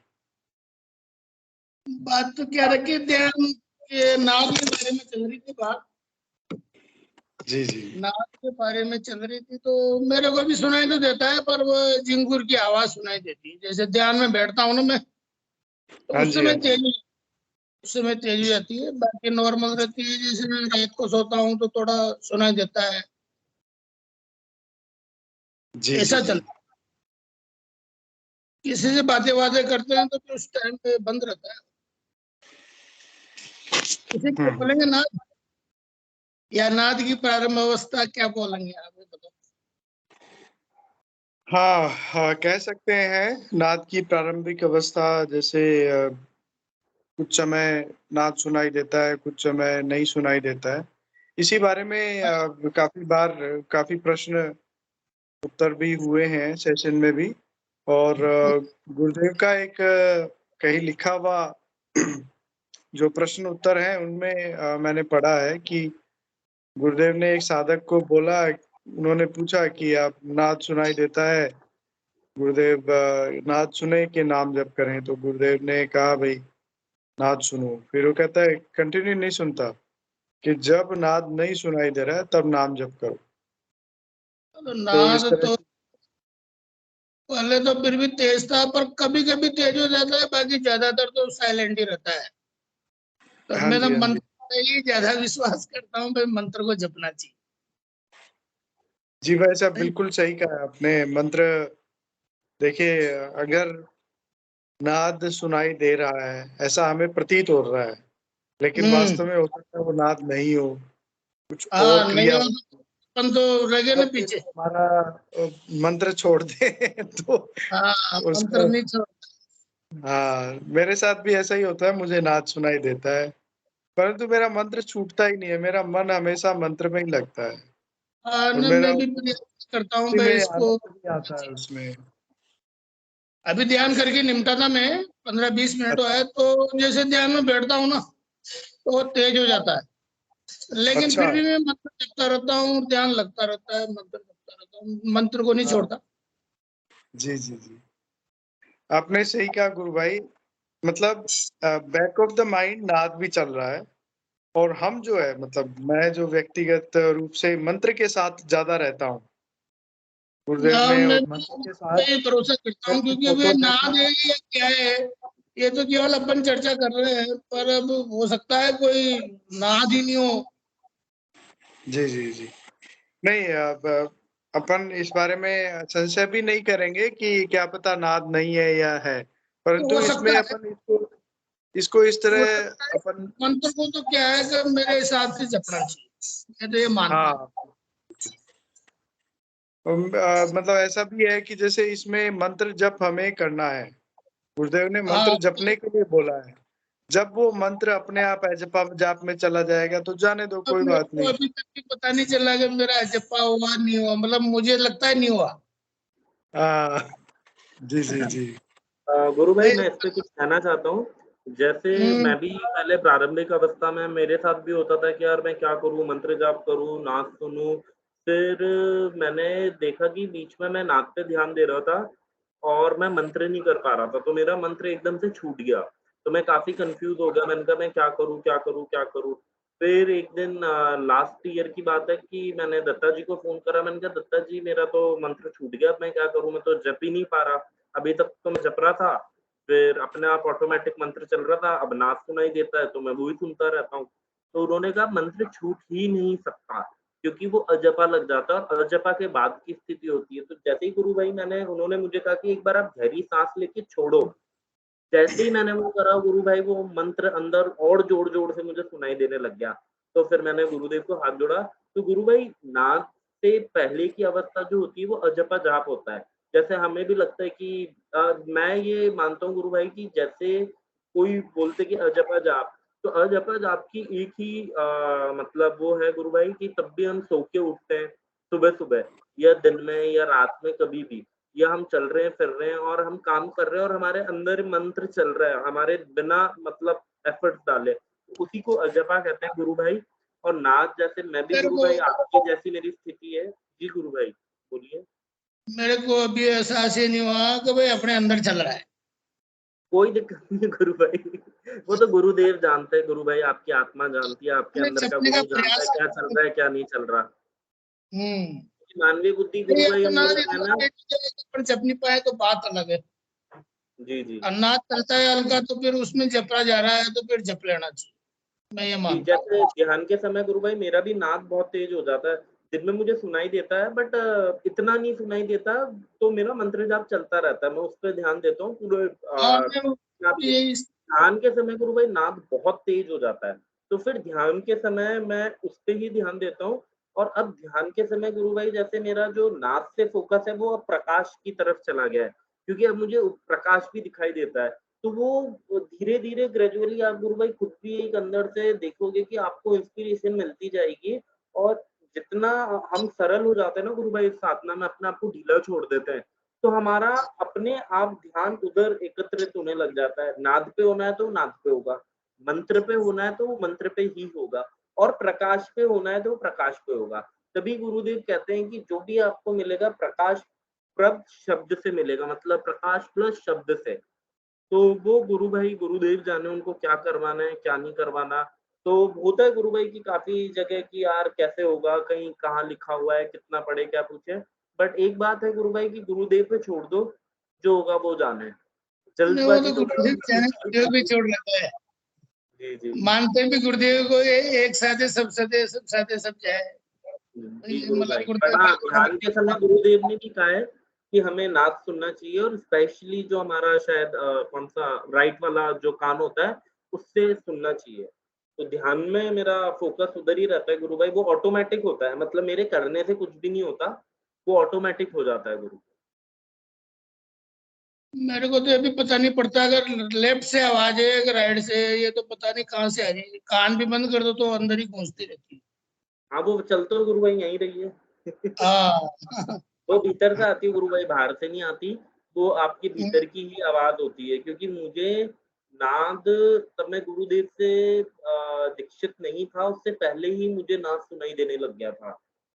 बात तो क्या रखी, ध्यान के नाम के बारे में चल रही थी बात। जी जी नाद के बारे में चल रही थी, तो मेरे को भी सुनाई तो देता है, पर वो जिंगुर की आवाज सुनाई देती है। जैसे ध्यान में बैठता हूँ ना मैं, तो हाँ उस जी हाँ समय जी तेज हो जाती है। बाकी नॉर्मल रहती है। जैसे मैं रात को सोता हूँ तो थोड़ा सुनाई देता है। जी जी ऐसा जी चलता है। किसी से बातें करते हैं तो फिर उस टाइम पे बंद रहता है। इसे क्या हम्म। बोलेंगे, नाद या नाद की प्रारंभ अवस्था क्या बोलेंगे आप, ये बताओ। हाँ हाँ, कह सकते हैं नाद की प्रारंभिक अवस्था। जैसे कुछ समय नाद सुनाई देता है, कुछ समय नहीं सुनाई देता है। इसी बारे में काफी बार काफी प्रश्न उत्तर भी हुए हैं सेशन में भी। और गुरुदेव का एक कहीं लिखा हुआ जो प्रश्न उत्तर है उनमें मैंने पढ़ा है कि गुरुदेव ने एक साधक को बोला, उन्होंने पूछा कि आप नाद सुनाई देता है गुरुदेव, नाद सुने कि नाम जप करें? तो गुरुदेव ने कहा भाई नाद सुनो। फिर वो कहता है कंटिन्यू नहीं सुनता कि जब नाद नहीं सुनाई दे रहा है तब नाम जप करो। तो तो इस नाद तरह तो से पहले तो फिर भी तेज था, पर कभी कभी तेज हो जाता है, बाकी ज्यादातर तो साइलेंट ही रहता है। तो हाँ मैं तो जी हाँ जी मंत्र पे ही ज्यादा विश्वास करता हूँ, भाई मंत्र को जपना चाहिए। जी, वैसा बिल्कुल सही कहा आपने। मंत्र देखिए, अगर नाद सुनाई दे रहा है ऐसा हमें प्रतीत हो रहा है, लेकिन हम्म। वास्तव में हो सकता है वो नाद नहीं हो, कुछ और हाँ, नहीं क्रिया हो हो। तो अपन तो रह गए ना तब फिर पीछे। हमारा मंत्र छोड़ दे तो हाँ, मंत्र उसको। नहीं छोड़। हाँ, मेरे साथ भी ऐसा ही होता है, मुझे नाद सुनाई देता है परंतु मेरा मंत्र छूटता ही नहीं है, मेरा मन हमेशा मंत्र में ही लगता है। हाँ, और नहीं, मेरा मैं भी उसी प्रयास करता हूँ भाई में इसको। आनंद भी आता है उसमें। अभी ध्यान करके निपटा था मैं, 15-20 मिनट अच्छा हुआ है, तो जैसे ध्यान में बैठता हूँ ना, तो वो तेज हो जाता है। लेकिन अच्छा। फिर भी मैं मंत्र जपता रहता हूँ, ध्यान लगता रहता है, मंत्र जपता रहता हूँ, मंत्र को नहीं हाँ छोड़ता। जी जी जी, आपने सही कहा गुरु भाई। मतलब बैक ऑफ द माइंड नाद भी चल रहा है, और हम जो है मतलब मैं जो व्यक्तिगत रूप से मंत्र के साथ ज्यादा रहता हूँ, गुरुदेव हाँ, ने मैं मंत्र के मैं साथ ये भरोसा करता हूँ, सिर्फ क्योंकि अभी फोटो नाद है देखना। या क्या है, ये तो केवल अपन चर्चा कर रहे हैं, पर अब हो सकता है कोई नाद ही नहीं हो। जी जी जी, नहीं अब अपन इस बारे में संशय भी नहीं करेंगे कि क्या पता नाद नहीं है या है, तो परंतु हो सकता इसमें है, अपन इसको इसको इस हो तरह सकता है। अपन। मंत्र को तो क्या है कि मेरे हिसाब से जपना चाहिए, मैं तो ये मानता हूँ। हाँ, मतलब ऐसा भी है कि जैसे इसमें मंत्र जप हमें करना है, गुरुदेव ने हाँ, मंत्र जपने के लिए बोला है। जब वो मंत्र अपने आप जपा जाप में चला जाएगा तो जाने दो, अब कोई मेरे बात को नहीं। अभी तक भी पता नहीं चला कि मेरा जपा हुआ नहीं हुआ, मतलब मुझे लगता है नहीं हुआ। हाँ जी जी जी गुरु भाई, नहीं। मैं इस पे कुछ कहना चाहता हूँ। जैसे हम्म। मैं भी पहले प्रारंभिक अवस्था में मेरे साथ भी होता था कि यार मैं क्या करूँ, मंत्र जाप करूँ, नाद सुनूँ। फिर मैंने देखा कि बीच में मैं नाद पे ध्यान दे रहा था और मैं मंत्र नहीं कर पा रहा था, तो मेरा मंत्र एकदम से छूट गया। तो मैं काफ़ी कन्फ्यूज़ हो गया, मैंने कहा मैं क्या करूँ, क्या करूँ, क्या करूँ? फिर एक दिन लास्ट ईयर की बात है कि मैंने दत्ता जी को फ़ोन करा, मैंने कहा दत्ता जी मेरा तो मंत्र छूट गया, अब मैं क्या करूँ? मैं तो जप ही नहीं पा रहा। अभी तक तो मैं जप रहा था, फिर अपने आप ऑटोमेटिक मंत्र चल रहा था, अब नाद सुनाई देता है तो मैं वो ही सुनता रहता हूँ। तो उन्होंने कहा मंत्र छूट ही नहीं सकता, क्योंकि वो अजपा लग जाता है और अजपा के बाद की स्थिति होती है। तो जैसे ही गुरु भाई उन्होंने मुझे कहा कि एक बार आप गहरी साँस लेके छोड़ो। जैसे ही मैंने वो करा गुरु भाई, वो मंत्र अंदर और जोर-जोर से मुझे सुनाई देने लग गया। तो फिर मैंने गुरुदेव को हाथ जोड़ा। तो गुरु भाई, नाद से पहले की अवस्था जो होती है वो अजपा जाप होता है। जैसे हमें भी लगता है कि मैं ये मानता हूँ गुरु भाई कि जैसे कोई बोलते कि अजपा जाप, तो अजपा जाप की एक ही मतलब वो है गुरु भाई कि तब भी हम सो के उठते हैं सुबह-सुबह या दिन में या रात में कभी भी। या हम चल रहे हैं, फिर रहे हैं और हम काम कर रहे हैं और हमारे अंदर मंत्र चल रहा है, हमारे बिना मतलब एफर्ट्स डाले, उसी को अजपा कहते हैं गुरु भाई। और नाद जैसे मैं भी मेरे गुरु को भाई, आपकी जैसी मेरी स्थिति है। जी गुरु भाई, बोलिए। मेरे को अभी एहसास ही नहीं हुआ कि भाई अपने अंदर चल रहा है। कोई दिक्कत नहीं है गुरु भाई, वो तो गुरुदेव जानते हैं, गुरु भाई आपकी आत्मा जानती है, आपके मैंने अंदर का छपने का गुरु जानता है प्रयास क्या चल रहा है क्या नहीं चल रहा। मानवीय बुद्धि ये गुरु भाई तो हम ना लोग है ना। पर जप नहीं पाए तो बात अलग है। जी जी अन्नाद करता है हल्का तो फिर उसमें जपा जा रहा है तो फिर जप लेना चाहिए, मैं ये जी, मानता हूँ। जैसे ध्यान के समय गुरु भाई मेरा भी नाद बहुत तेज हो जाता है। दिन में मुझे सुनाई देता है बट इतना नहीं सुनाई देता, तो मेरा मंत्र जाप चलता रहता है, मैं उस पर ध्यान देता हूँ पूरे हाँ मैं यही ध्यान के समय गुरु भाई नाद बहुत तेज हो जाता है, तो फिर ध्यान के समय मैं उस पे ही ध्यान देता हूँ। और अब ध्यान के समय गुरु भाई जैसे मेरा जो नाद से फोकस है वो अब प्रकाश की तरफ चला गया है, क्योंकि अब मुझे प्रकाश भी दिखाई देता है। तो वो धीरे धीरे ग्रेजुअली आप गुरु भाई खुद भी एक अंदर से देखोगे कि आपको इंस्पिरेशन मिलती जाएगी। और जितना हम सरल हो जाते हैं ना गुरु भाई इस साधना में, अपने आप को ढीला छोड़ देते हैं, तो हमारा अपने आप ध्यान उधर एकत्रित होने लग जाता है। नाद पे होना है तो नाद पे होगा, मंत्र पे होना है तो वो मंत्र पे ही होगा, और प्रकाश पे होना है तो वो प्रकाश पे होगा। तभी गुरुदेव कहते हैं कि जो भी आपको मिलेगा प्रकाश प्रद शब्द से मिलेगा, मतलब प्रकाश प्लस शब्द से। तो वो गुरु भाई गुरुदेव जाने उनको क्या करवाना है क्या नहीं करवाना। तो होता है गुरु भाई की काफी जगह की यार कैसे होगा, कहीं कहाँ लिखा हुआ है, कितना पढ़े क्या पूछे। बट एक बात है गुरु भाई की गुरुदेव पे छोड़ दो, जो होगा वो जाने। वो जल्दबाजी तो तो गुरुदेव भी छोड़ रखा है, जी जी मानते भी गुरुदेव को एक साथे सब सदे सब साथे सब जाए। जी ये गुरु मतलब भाई। पर गुरुदेव हाँ, का ध्यान के समय गुरुदेव ने भी कहा है कि हमें नाद सुनना चाहिए, और स्पेशली जो हमारा शायद कौन सा राइट वाला जो कान होता है उससे सुनना चाहिए। तो ध्यान में मेरा फोकस उधर ही रहता है गुरु भाई, वो ऑटोमेटिक होता है, मतलब मेरे करने से कुछ भी नहीं होता, वो ऑटोमेटिक हो जाता है गुरु। मेरे को तो अभी पता नहीं पड़ता, अगर लेफ्ट से आवाज है अगर राइट से, ये तो पता नहीं कहाँ से आ जाएगी। कान भी बंद कर दो तो अंदर ही पहुंचती रहती है। हाँ वो चलते हो गुरु भाई यहीं रही है हाँ वो भीतर से आती है गुरु भाई, बाहर से नहीं आती, वो आपके भीतर की ही आवाज होती है। क्योंकि मुझे नाद, तब मैं गुरुदेव से दीक्षित नहीं था, उससे पहले ही मुझे नाद सुनाई देने लग गया था।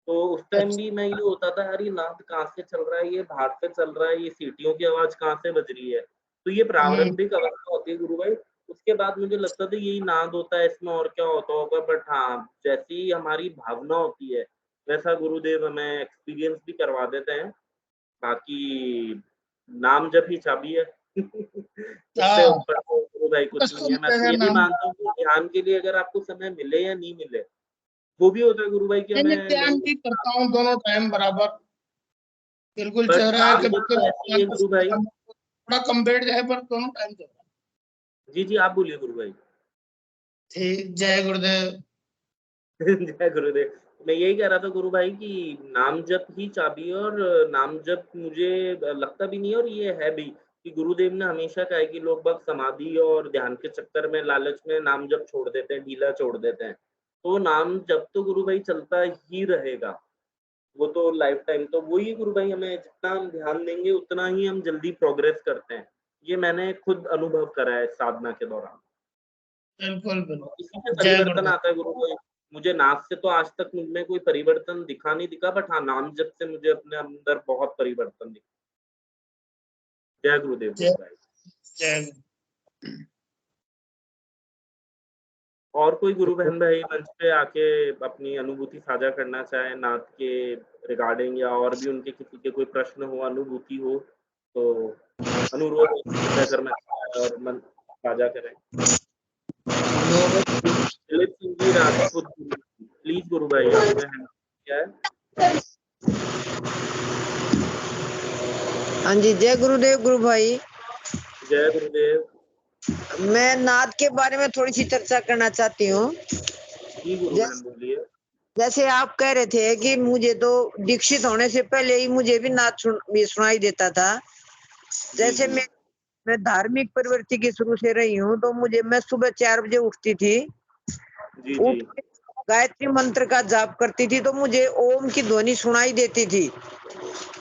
तो उस टाइम भी मैं ये होता था, यार ये नाद कहाँ से चल रहा है, ये बाहर से चल रहा है, ये सीटियों की आवाज कहाँ से बज रही है। तो ये प्रारंभिक अवस्था होती है गुरु भाई। उसके बाद मुझे लगता था यही नाद होता है, इसमें और क्या होता होगा। बट हाँ, जैसी हमारी भावना होती है वैसा गुरुदेव हमें एक्सपीरियंस भी करवा देते हैं। बाकी नाम जप ही चाबी है उससे हाँ ऊपर तो गुरु भाई कुछ बस नहीं तुम है। मैं तो तेरा ये भी नाम। मानता हूँ कि ध्यान के लिए अगर आपको समय मिले या नहीं मिले, वो भी होता है गुरु भाई कि मैंने हमें ध्यान नहीं। भी करता हूँ दोनों टाइम बराबर, बिल्कुल चल बट रहा है। नाम कभी जप तो ऐसी है कभी गुरु भाई। थोड़ा कम बैठ जाए पर दोनों टाइम चल रहा जी जी आप बोलिए गुरु भाई है। ठीक, जय गुरुदेव। जय गुरुदेव। मैं यही कह रहा था गुरु भाई कि नाम जप ही चाबी है, और नाम जप मुझे लगता भी नहीं है, और ये है भी कि गुरुदेव ने हमेशा कहा है कि लोग बस समाधि और ध्यान के चक्कर में लालच में नाम जप छोड़ देते हैं, ढीला छोड़ देते हैं। तो नाम जप तो गुरु भाई चलता ही रहेगा, वो तो लाइफ टाइम। तो वही गुरु भाई, हमें जितना हम ध्यान देंगे उतना ही हम जल्दी प्रोग्रेस करते हैं। ये मैंने खुद अनुभव करा है साधना के दौरान। बिल्कुल बिल्कुल। इसी से जय परिवर्तन गुरुदेव। आता है गुरु भाई। मुझे नाच से तो आज तक मुझमें कोई परिवर्तन दिखा नहीं दिखा, बट हाँ नाम जप से मुझे अपने अंदर बहुत परिवर्तन दिखा। जय गुरुदेव जय गुरु भाई। जय गुरु। और कोई गुरु बहन भाई मंच पे आके अपनी अनुभूति साझा करना चाहे नाथ के रिगार्डिंग, या और भी उनके किसी के कोई प्रश्न हो, अनुभूति हो, तो अनुरोध है कि कृपया करना और मन साझा करें। दिलीप सिंह जी राजपूत, प्लीज गुरु भाई आपने हैंड किया है। हाँ जी, जय गुरुदेव गुरु भाई। जय गुरुदेव। मैं नाद के बारे में थोड़ी सी चर्चा करना चाहती हूँ। जी गुरु बहन बोलिए। जैसे आप कह रहे थे कि मुझे तो दीक्षित होने से पहले ही मुझे भी नाद भी सुनाई देता था। जैसे जी, मैं धार्मिक प्रवृत्ति की शुरू से रही हूँ, तो मैं सुबह 4 बजे उठती थी। जी उठ के गायत्री मंत्र का जाप करती थी, तो मुझे ओम की ध्वनि सुनाई देती थी,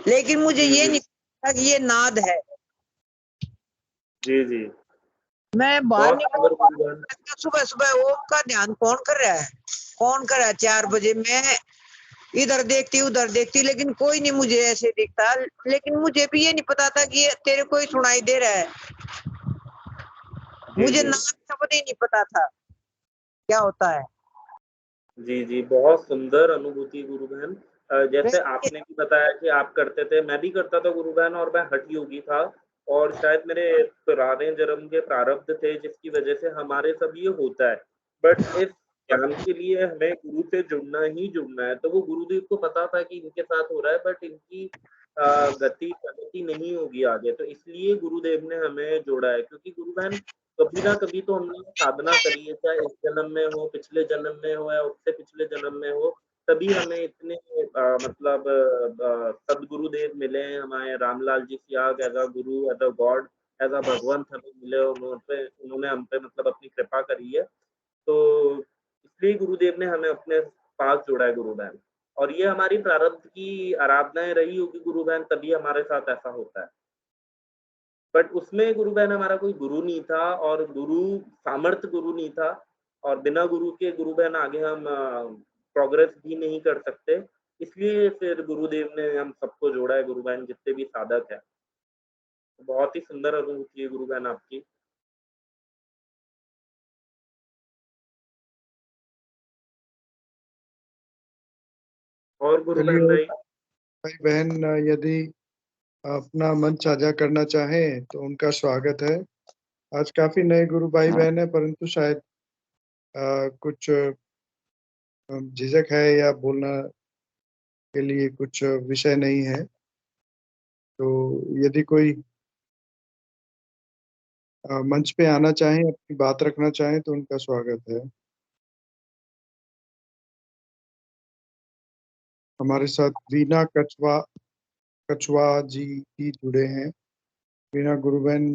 लेकिन मुझे जी, ये जी, नहीं पता कि ये नाद है। जी, जी। मैं बाहर बहुत निकल, सुंदर गुरु बहन। सुबह सुबह ओम का ध्यान कौन कर रहा है, कौन कर रहा है 4 बजे। मैं इधर देखती उधर देखती, लेकिन कोई नहीं मुझे ऐसे दिखता। लेकिन मुझे भी ये नहीं पता था कि ये तेरे को ही सुनाई दे रहा है। मुझे नाम शब्द ही नहीं पता था क्या होता है। जी जी, बहुत सुंदर अनुभूति गुरु बहन। जैसे आपने भी बताया कि आप करते थे, मैं भी करता था गुरु बहन, और मैं हठ योगी था, और शायद मेरे पुराने जन्म के प्रारब्ध थे जिसकी वजह से हमारे सब ये होता है। बट इस ज्ञान के लिए हमें गुरु से जुड़ना ही जुड़ना है। तो वो गुरुदेव को पता था कि इनके साथ हो रहा है, बट इनकी गति प्रगति नहीं होगी आगे, तो इसलिए गुरुदेव ने हमें जोड़ा है। क्योंकि गुरु बहन कभी ना कभी तो हमने साधना करी है, चाहे इस जन्म में हो, पिछले जन्म में हो, या उससे पिछले जन्म में हो, तभी हमें इतने मतलब सदगुरुदेव मिले हैं। हमारे Ramlal ji Siyag as a guru, as a God, as a भगवंत हमें मिले, उन्होंने हम पे मतलब अपनी कृपा करी है। तो इसलिए गुरुदेव ने हमें अपने पास जोड़ा है गुरु बहन, और ये हमारी प्रारब्ध की आराधनाएं रही होगी गुरु बहन, तभी हमारे साथ ऐसा होता है। बट उसमें गुरु बहन हमारा कोई गुरु नहीं था, और गुरु सामर्थ्य गुरु नहीं था, और बिना गुरु के गुरु बहन आगे हम प्रोग्रेस भी नहीं कर सकते। इसलिए फिर गुरुदेव ने हम सबको जोड़ा है गुरु बहन, जितने भी साधक है। बहुत ही सुंदर अनुभूति है गुरु बहन आपकी। और गुरु बहन चलिए भाई, भाई बहन यदि अपना मन साझा करना चाहें तो उनका स्वागत है। आज काफी नए गुरु भाई बहन है, परंतु शायद कुछ झिझक है या बोलना के लिए कुछ विषय नहीं है। तो यदि कोई मंच पे आना चाहें, अपनी बात रखना चाहें तो उनका स्वागत है। हमारे साथ वीना कछवा जी भी जुड़े हैं। वीना गुरु बहन,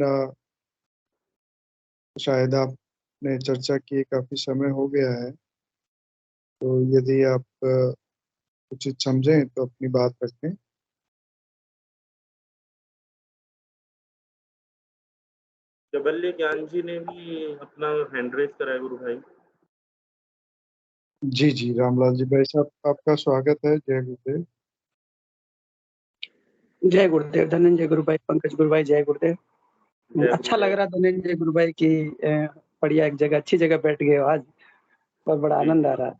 शायद आपने चर्चा की काफी समय हो गया है, तो यदि आप उचित समझें तो अपनी बात रखें। जबल्य ज्ञान जी ने भी अपना हैंड रेज करा है गुरु भाई। जी जी, रामलाल जी भाई साहब, आपका स्वागत है। जय गुरुदेव। जय गुरुदेव। धनंजय गुरु भाई, पंकज गुरु भाई, जय गुरुदेव। अच्छा लग रहा धनंजय गुरु भाई की बढ़िया एक जगह, अच्छी जगह बैठ गए हो आज, और बड़ा आनंद आ रहा है।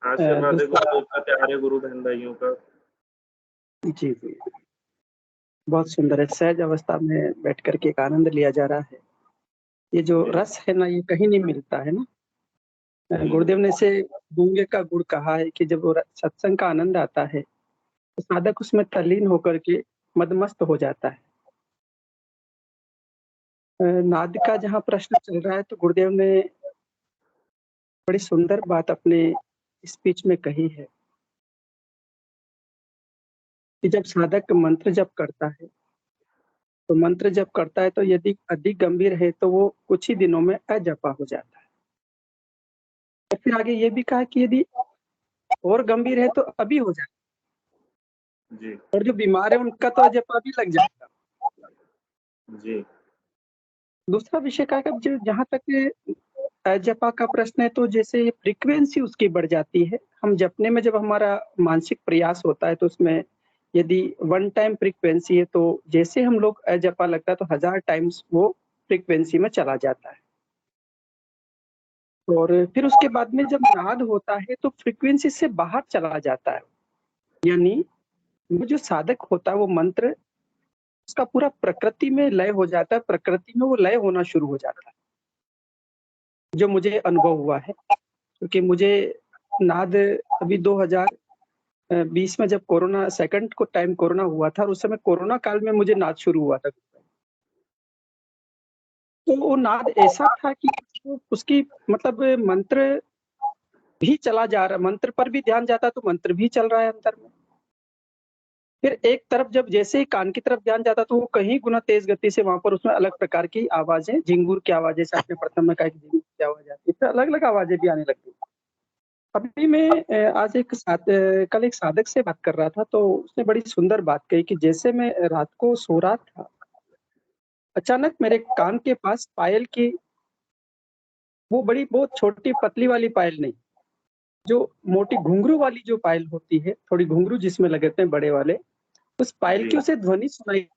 आशीर्वाद गुरुदेव का, प्यारे गुरु बहन भाइयों का। जी जी, बहुत सुंदर है। सहज अवस्था में बैठ करके एक आनंद लिया जा रहा है। ये जो रस है ना, ये कहीं नहीं मिलता है ना। गुरुदेव ने से गूंगे का गुड़ कहा है कि जब वो सत्संग का आनंद आता है तो साधक उसमें तल्लीन होकर के मदमस्त हो जाता है। नाद का जहाँ प्रश्न चल रहा है, तो गुरुदेव ने बड़ी सुंदर बात अपने स्पीच में कही है कि जब साधक मंत्र जप करता है, तो मंत्र जप करता है तो यदि अधिक गंभीर है तो वो कुछ ही दिनों में अजपा हो जाता है। और फिर आगे ये भी कहा कि यदि और गंभीर है तो अभी हो जाता है जी। और जो बीमार है उनका तो अजपा भी लग जाएगा जी। दूसरा विषय का जो जहाँ तक अजपा का प्रश्न है, तो जैसे फ्रीक्वेंसी उसकी बढ़ जाती है। हम जपने में जब हमारा मानसिक प्रयास होता है तो उसमें यदि 1 टाइम फ्रीक्वेंसी है, तो जैसे हम लोग अजपा लगता है तो 1000 टाइम्स वो फ्रीक्वेंसी में चला जाता है। और फिर उसके बाद में जब नाद होता है तो फ्रीक्वेंसी से बाहर चला जाता है, यानी वो जो साधक होता है वो मंत्र उसका पूरा प्रकृति में लय हो जाता है, प्रकृति में वो लय होना शुरू हो जाता है, जो मुझे अनुभव हुआ है। क्योंकि मुझे नाद अभी 2020 में जब कोरोना सेकंड को टाइम कोरोना हुआ था, और उस समय कोरोना काल में मुझे नाद शुरू हुआ था। तो वो नाद ऐसा था कि उसकी मतलब मंत्र भी चला जा रहा, मंत्र पर भी ध्यान जाता तो मंत्र भी चल रहा है अंदर में। फिर एक तरफ जब जैसे ही कान की तरफ ध्यान जाता तो वो कहीं गुना तेज गति से वहां पर उसमें अलग प्रकार की आवाजें, झिंगुर की आवाजें, जैसे आपने प्रथम में कहा कि झिंगुर की आवाज आती है, अलग अलग आवाजें भी आने लगती। अभी मैं आज कल एक साधक से बात कर रहा था, तो उसने बड़ी सुंदर बात कही कि जैसे मैं रात को सो रहा था, अचानक मेरे कान के पास पायल की, वो बड़ी बहुत छोटी पतली वाली पायल नहीं, जो मोटी घुंघरू वाली जो पायल होती है, थोड़ी घुंघरू जिसमें लगते हैं बड़े वाले, उस पायल की उसे ध्वनि सुनाई।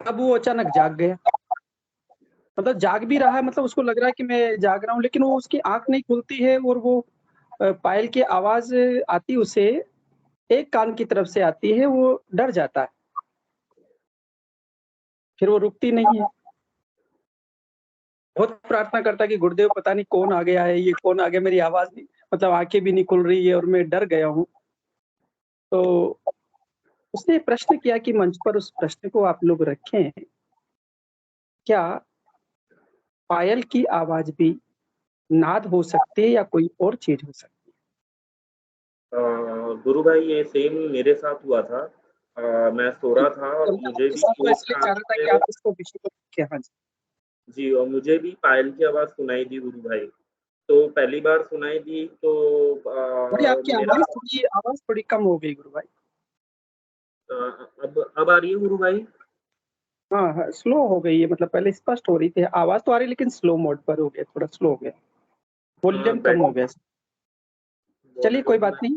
अब वो अचानक जाग गया, मतलब जाग भी रहा है, मतलब उसको लग रहा है कि मैं जाग रहा हूँ, लेकिन वो उसकी आंख नहीं खुलती है और वो पायल की आवाज आती उसे एक कान की तरफ से आती है, वो डर जाता है, फिर वो रुकती नहीं है। बहुत प्रार्थना करता है कि गुरुदेव पता नहीं कौन आ गया है, ये कौन आ गया, मेरी आवाज नहीं, मतलब आंखें भी नहीं खुल रही है और मैं डर गया हूँ। तो उसने प्रश्न किया कि मंच पर उस प्रश्न को आप लोग रखें, क्या पायल की आवाज भी नाद हो सकती है या कोई और चीज हो सकती गुरु भाई ये सेम मेरे साथ हुआ था। मैं सो रहा था और है? मुझे भी तो एक इसलिए चाह कान रहा था कि से, आप इसको विषय को रखें। हाँ जी, जी, और मुझे भी पायल की आवाज सुनाई दी गुरु भाई। तो पहली बार सुनाई दी तो थोड़ी आपकी मेरा आवाज थोड़ी कम हो गई गुरु भाई। अब आ रही है गुरु भाई? हाँ हाँ, स्लो हो गई है, मतलब पहले स्पष्ट हो रही थी, आवाज तो आ रही, लेकिन स्लो मोड पर हो गया, थोड़ा स्लो हो गया, वॉल्यूम कम हो गया। चलिए कोई बात नहीं।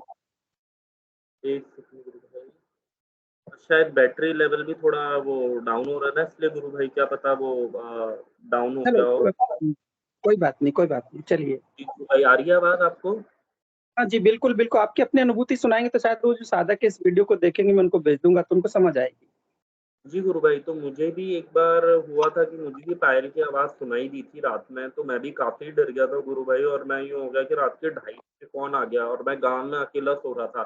एक सेकंड गुरु भाई, शायद बैटरी लेवल भी थोड़ा वो डाउन हो रहा था, इसलिए गुरु भाई क्या पता वो डाउन हो चलो गया हो। कोई बात नहीं, कोई बात नहीं, चलिए। जी गुरु भाई, आ रही है आवाज आपको? हाँ जी, बिल्कुल बिल्कुल, आपकी अपनी अनुभूति सुनाएंगे तो शायद वो जो साधक इस वीडियो को देखेंगे, मैं उनको भेज दूंगा तो उनको समझ आएगी। जी गुरु भाई, तो मुझे भी एक बार हुआ था कि मुझे भी पायल की आवाज़ सुनाई दी थी रात में, तो मैं भी काफ़ी डर गया था गुरु भाई, और मैं यूँ हो गया कि रात के 2:30 बजे कौन आ गया, और मैं गाँव में अकेला सो रहा था।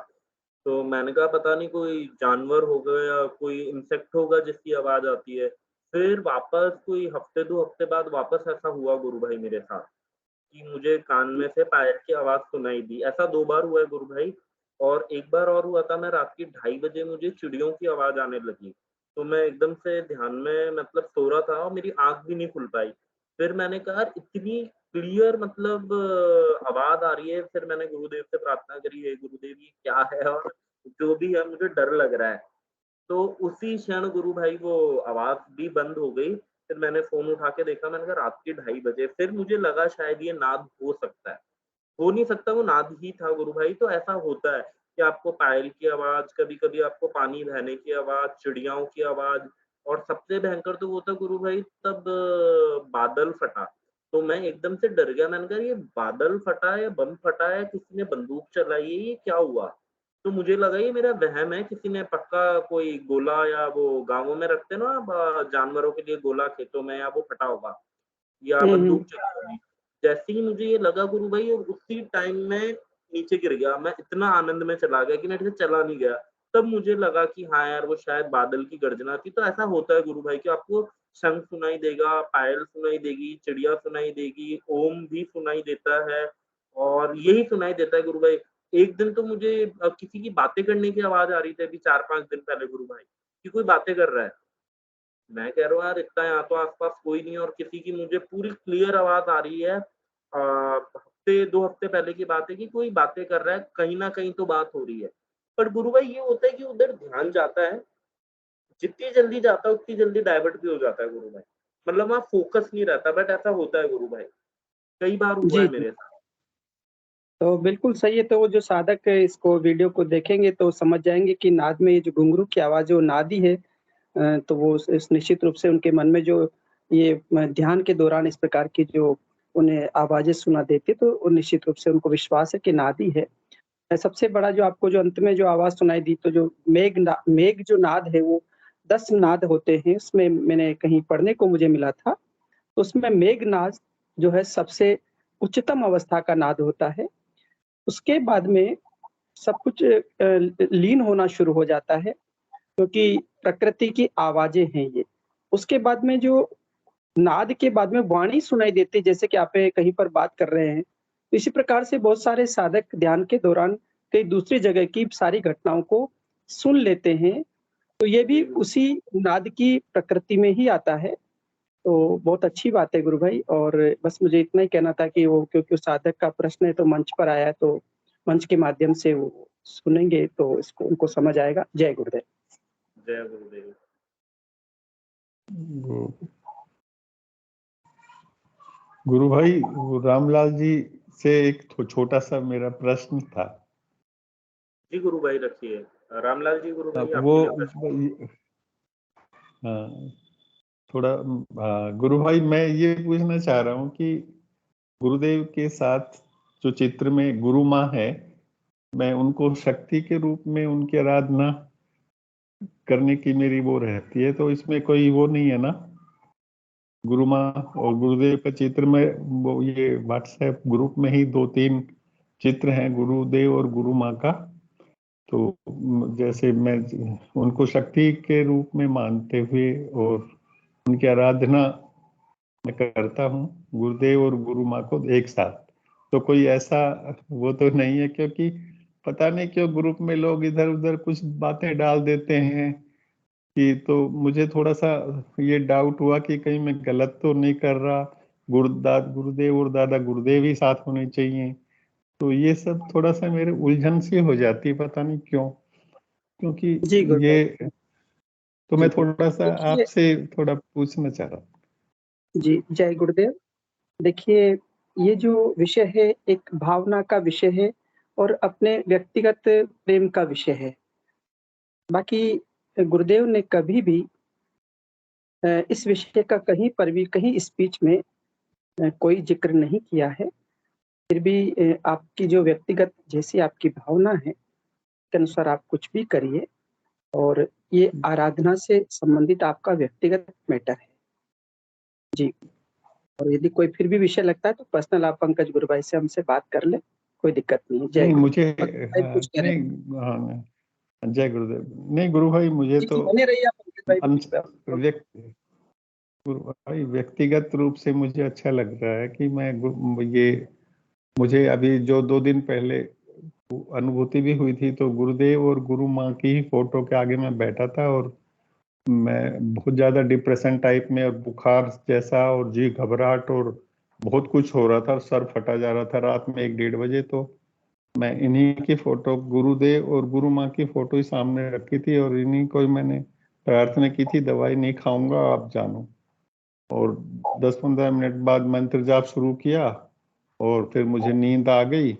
तो मैंने कहा पता नहीं कोई जानवर होगा या कोई इंसेक्ट होगा जिसकी आवाज़ आती है। फिर वापस कोई हफ्ते 2 हफ्ते बाद वापस ऐसा हुआ गुरु भाई मेरे साथ, कि मुझे कान में से पायल की आवाज़ सुनाई दी। ऐसा 2 बार हुआ है गुरु भाई, और एक बार और हुआ था, मैं रात के 2:30 बजे मुझे चिड़ियों की आवाज़ आने लगी। तो मैं एकदम से ध्यान में मतलब सो रहा था और मेरी आँख भी नहीं खुल पाई। फिर मैंने कहा यार इतनी क्लियर मतलब आवाज़ आ रही है, फिर मैंने गुरुदेव से प्रार्थना करी, हे गुरुदेव ये क्या है, और जो भी है मुझे डर लग रहा है। तो उसी क्षण गुरु भाई वो आवाज़ भी बंद हो गई। फिर मैंने फ़ोन उठा के देखा, मैंने कहा रात के 2:30 बजे, फिर मुझे लगा शायद ये नाद हो सकता है। हो नहीं सकता, वो नाद ही था गुरु भाई। तो ऐसा होता है कि आपको पायल की आवाज़, कभी-कभी आपको पानी बहने की आवाज़, चिड़ियाओं की आवाज़, और सबसे भयंकर तो वो था गुरु भाई तब बादल फटा। तो मैं एकदम से डर गया, मैंने कहा ये बादल फटा है, बम फटा है, किसी ने बंदूक चलाई है, ये क्या हुआ? तो मुझे लगा ये मेरा वहम है, किसी ने पक्का कोई गोला, या वो गाँवों में रखते हैं ना जानवरों के लिए गोला खेतों में, या वो फटा होगा या बंदूक हम्म। चली होगी। जैसे ही मुझे ये लगा गुरु भाई, और उसी टाइम में नीचे गिर गया। मैं इतना आनंद में चला गया कि मैं ठीक से चला नहीं गया। तब मुझे लगा कि हाँ यार, वो शायद बादल की गर्जना थी। तो ऐसा होता है गुरु भाई कि आपको शंख सुनाई देगा, पायल सुनाई देगी, चिड़िया सुनाई देगी, ओम भी सुनाई देता है, और यही सुनाई देता है गुरु भाई। एक दिन तो मुझे किसी की बातें करने की आवाज़ आ रही थी अभी 4-5 दिन पहले गुरु भाई, कि कोई बातें कर रहा है। मैं कह रहा हूँ यार इतना यहाँ तो आस-पास कोई नहीं है, और किसी की मुझे पूरी क्लियर आवाज़ आ रही है। हफ्ते 2 हफ्ते पहले की बात है कि कोई बातें कर रहा है, कहीं न कहीं तो बात हो रही है। पर गुरु भाई ये होता है कि उधर ध्यान जाता है, जितनी जल्दी जाता है उतनी जल्दी डाइवर्ट भी हो जाता है गुरु भाई। मतलब वहाँ फ़ोकस नहीं रहता, बट ऐसा होता है गुरु भाई। कई बार हुआ जी है जी, मेरे साथ। तो बिल्कुल सही है। तो वो जो साधक इसको वीडियो को देखेंगे तो समझ जाएंगे कि नाद में ये जो घुंघरू की आवाज है वो नाद ही है। तो वो इस निश्चित रूप से उनके मन में जो ये ध्यान के दौरान इस प्रकार की जो उन्हें आवाजें सुना देती है, तो वो निश्चित रूप से उनको विश्वास है कि नाद ही है। सबसे बड़ा जो आपको जो अंत में जो आवाज सुनाई दी, तो जो मेघ जो नाद है वो 10 नाद होते हैं, उसमें मैंने कहीं पढ़ने को मुझे मिला था। तो उसमें मेघनाद जो है सबसे उच्चतम अवस्था का नाद होता है। उसके बाद में सब कुछ लीन होना शुरू हो जाता है, क्योंकि प्रकृति की आवाजें हैं ये। उसके बाद में जो नाद के बाद में वाणी सुनाई देती है, जैसे कि आप कहीं पर बात कर रहे हैं। तो इसी प्रकार से बहुत सारे साधक ध्यान के दौरान कई दूसरी जगह की सारी घटनाओं को सुन लेते हैं। तो ये भी जी, उसी नाद की प्रकृति में ही आता है। तो बहुत अच्छी बात है गुरु भाई, और बस मुझे इतना ही कहना था कि वो क्योंकि उस साधक का प्रश्न है तो मंच पर आया है, तो मंच के माध्यम से वो सुनेंगे तो इसको उनको समझ आएगा। जय गुरुदेव। जय गुरुदेव। गुरु भाई, वो रामलाल जी से एक छोटा सा मेरा प्रश्न था। जी गुरु भाई रखिए। रामलाल जी गुरु भाई वो आपके लिए प्रश्न। हाँ, थोड़ा गुरु भाई मैं ये पूछना चाह रहा हूँ कि गुरुदेव के साथ जो चित्र में गुरु माँ है, मैं उनको शक्ति के रूप में उनकी आराधना करने की मेरी वो रहती है, तो इसमें कोई वो नहीं है ना? गुरु माँ और गुरुदेव का चित्र में वो ये व्हाट्सएप ग्रुप में ही 2-3 चित्र हैं गुरुदेव और गुरु माँ का, तो जैसे मैं उनको शक्ति के रूप में मानते हुए और उनकी आराधना मैं करता हूँ, गुरुदेव और गुरु माँ को एक साथ। तो कोई ऐसा वो तो नहीं है, क्योंकि पता नहीं क्यों ग्रुप में लोग इधर उधर कुछ बातें डाल देते हैं कि, तो मुझे थोड़ा सा ये डाउट हुआ कि कहीं मैं गलत तो नहीं कर रहा, गुरुदेव और दादा गुरुदेव ही साथ होने चाहिए। तो ये सब थोड़ा सा मेरे उलझन सी हो जाती है, पता नहीं क्यों, क्योंकि जी गुरुदेव। ये तो मैं जी थोड़ा सा देखिए, आपसे थोड़ा पूछना चाह रहा हूँ। जी जय गुरुदेव। देखिए, ये जो विषय है एक भावना का विषय है और अपने व्यक्तिगत प्रेम का विषय है। बाकी गुरुदेव ने कभी भी इस विषय का कहीं पर भी कहीं स्पीच में कोई जिक्र नहीं किया है। फिर भी आपकी जो व्यक्तिगत जैसी आपकी भावना है, के अनुसार आप कुछ भी करिए, और ये आराधना से संबंधित आपका व्यक्तिगत मैटर है। जी, और यदि कोई फिर भी विषय लगता है तो पर्सनल आप पंकज गुरु भाई से हमसे बात कर लें, कोई दिक्कत नहीं है। जय नहीं गुरु। मुझे कुछ कह रहे हैं? नहीं, हाँ, जय गुरुदेव। नहीं गुरु भाई, मुझे जी, तो बने रहिए आप पंकज भाई। गुरु भाई व्यक्तिगत रूप से मुझे अच्छा लग रहा है कि मैं ये मुझे अभी जो 2 दिन पहले अनुभूति भी हुई थी, तो गुरुदेव और गुरु माँ की ही फोटो के आगे मैं बैठा था और मैं बहुत ज्यादा डिप्रेशन टाइप में और बुखार जैसा और जी घबराहट और बहुत कुछ हो रहा था, सर फटा जा रहा था रात में 1-1:30 बजे। तो मैं इन्हीं की फोटो, गुरुदेव और गुरु माँ की फोटो ही सामने रखी थी और इन्हीं को ही मैंने प्रार्थना की थी, दवाई नहीं खाऊंगा आप जानो। और 10-15 मिनट बाद मंत्र जाप शुरू किया और फिर मुझे नींद आ गई।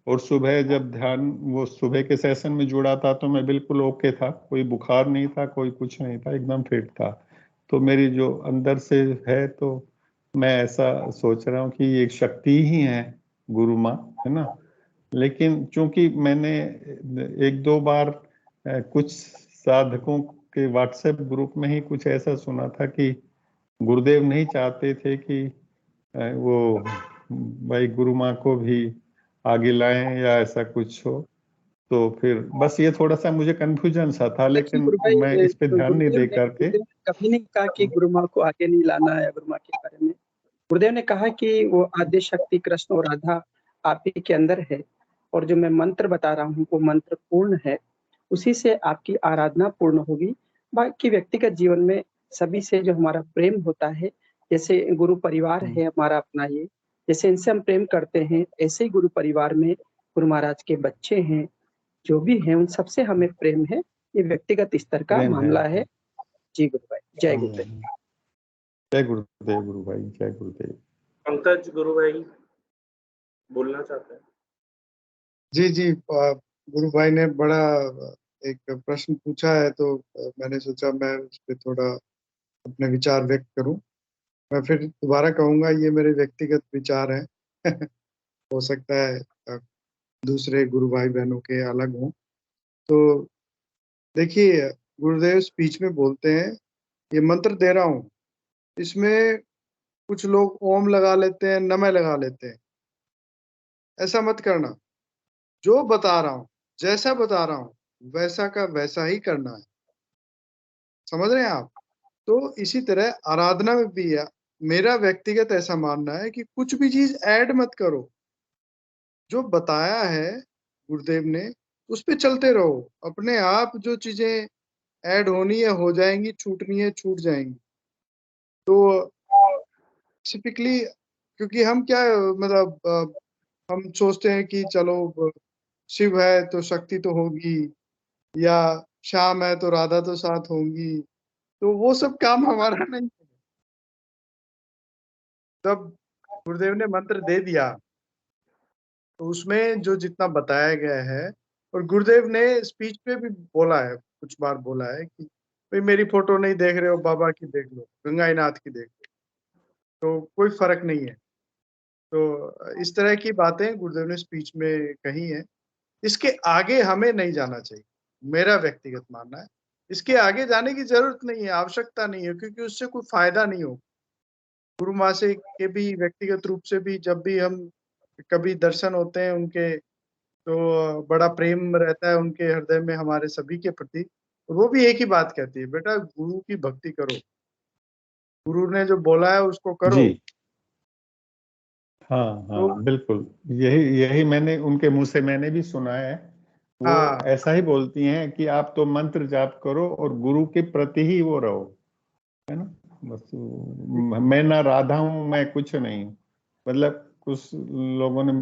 और सुबह जब ध्यान वो सुबह के सेशन में जुड़ा था तो मैं बिल्कुल ओके था, कोई बुखार नहीं था, कोई कुछ नहीं था, एकदम फिट था। तो मेरी जो अंदर से है, तो मैं ऐसा सोच रहा हूँ कि ये एक शक्ति ही है गुरु माँ, है ना? लेकिन चूंकि मैंने 1-2 बार कुछ साधकों के व्हाट्सएप ग्रुप में ही कुछ ऐसा सुना था कि गुरुदेव नहीं चाहते थे कि वो भाई गुरु माँ को भी आगे लाएं या ऐसा कुछ हो। तो फिर बस ये थोड़ा सा मुझे कंफ्यूजन सा था, देखिए लेकिन गुरु भाई, मैं इस पे ध्यान नहीं दे करके। गुरुदेव ने कभी नहीं कहा कि गुरु माँ को आगे नहीं लाना है। गुरु माँ के बारे में गुरुदेव ने कहा कि वो आद्य शक्ति कृष्ण और राधा आप ही के अंदर है, और जो मैं मंत्र बता रहा हूँ वो मंत्र पूर्ण है, उसी से आपकी आराधना पूर्ण होगी। बाकी व्यक्तिगत जीवन में सभी से जो हमारा प्रेम होता है, जैसे गुरु परिवार है हमारा अपना, ये जैसे इनसे हम प्रेम करते हैं, ऐसे ही गुरु परिवार में गुरु महाराज के बच्चे हैं, जो भी हैं उन सबसे हमें प्रेम है। ये व्यक्तिगत स्तर का प्रेम है। मामला है। जी गुरु भाई, जय गुरुदेव। जय गुरुदेव गुरु भाई, जय गुरुदेव। पंकज गुरु भाई बोलना चाहते हैं? जी जी, गुरु भाई ने बड़ा एक प्रश्न पूछा है, तो मैंने सोचा मैं उस पर थोड़ा अपने विचार व्यक्त करूं। मैं फिर दोबारा कहूंगा, ये मेरे व्यक्तिगत विचार हैं। हो सकता है दूसरे गुरु भाई बहनों के अलग हों। तो देखिए, गुरुदेव स्पीच में बोलते हैं, ये मंत्र दे रहा हूँ, इसमें कुछ लोग ओम लगा लेते हैं, नमः लगा लेते हैं। ऐसा मत करना। जो बता रहा हूँ, जैसा बता रहा हूँ, वैसा का वैसा ही करना है। समझ रहे हैं आप? तो इसी तरह आराधना में भी है। मेरा व्यक्तिगत ऐसा मानना है कि कुछ भी चीज ऐड मत करो। जो बताया है गुरुदेव ने, उस पे चलते रहो। अपने आप जो चीजें ऐड होनी है हो जाएंगी, छूटनी है छूट जाएंगी। तो स्पेसिफिकली, क्योंकि हम क्या मतलब हम सोचते हैं कि चलो शिव है तो शक्ति तो होगी, या श्याम है तो राधा तो साथ होंगी, तो वो सब काम हमारा नहीं है। जब गुरुदेव ने मंत्र दे दिया तो उसमें जो जितना बताया गया है, और गुरुदेव ने स्पीच पे भी बोला है, कुछ बार बोला है कि भाई मेरी फोटो नहीं देख रहे हो, बाबा की देख लो, गंगाईनाथ की देख लो, तो कोई फर्क नहीं है। तो इस तरह की बातें गुरुदेव ने स्पीच में कही हैं। इसके आगे हमें नहीं जाना चाहिए, मेरा व्यक्तिगत मानना है। इसके आगे जाने की जरूरत नहीं है, आवश्यकता नहीं है, क्योंकि उससे कोई फायदा नहीं होगा। गुरु माँ से के भी व्यक्तिगत रूप से भी जब भी हम कभी दर्शन होते हैं उनके, तो बड़ा प्रेम रहता है उनके हृदय में हमारे सभी के प्रति। वो भी एक ही बात कहती है, बेटा गुरु की भक्ति करो, गुरु ने जो बोला है उसको करो। जी हाँ तो हाँ बिल्कुल, यही यही मैंने उनके मुंह से मैंने भी सुना है। वो हाँ ऐसा ही बोलती हैं कि आप तो मंत्र जाप करो और गुरु के प्रति ही वो रहो, है ना। बस मैं ना राधा हूँ, मैं कुछ नहीं हूँ। मतलब कुछ लोगों ने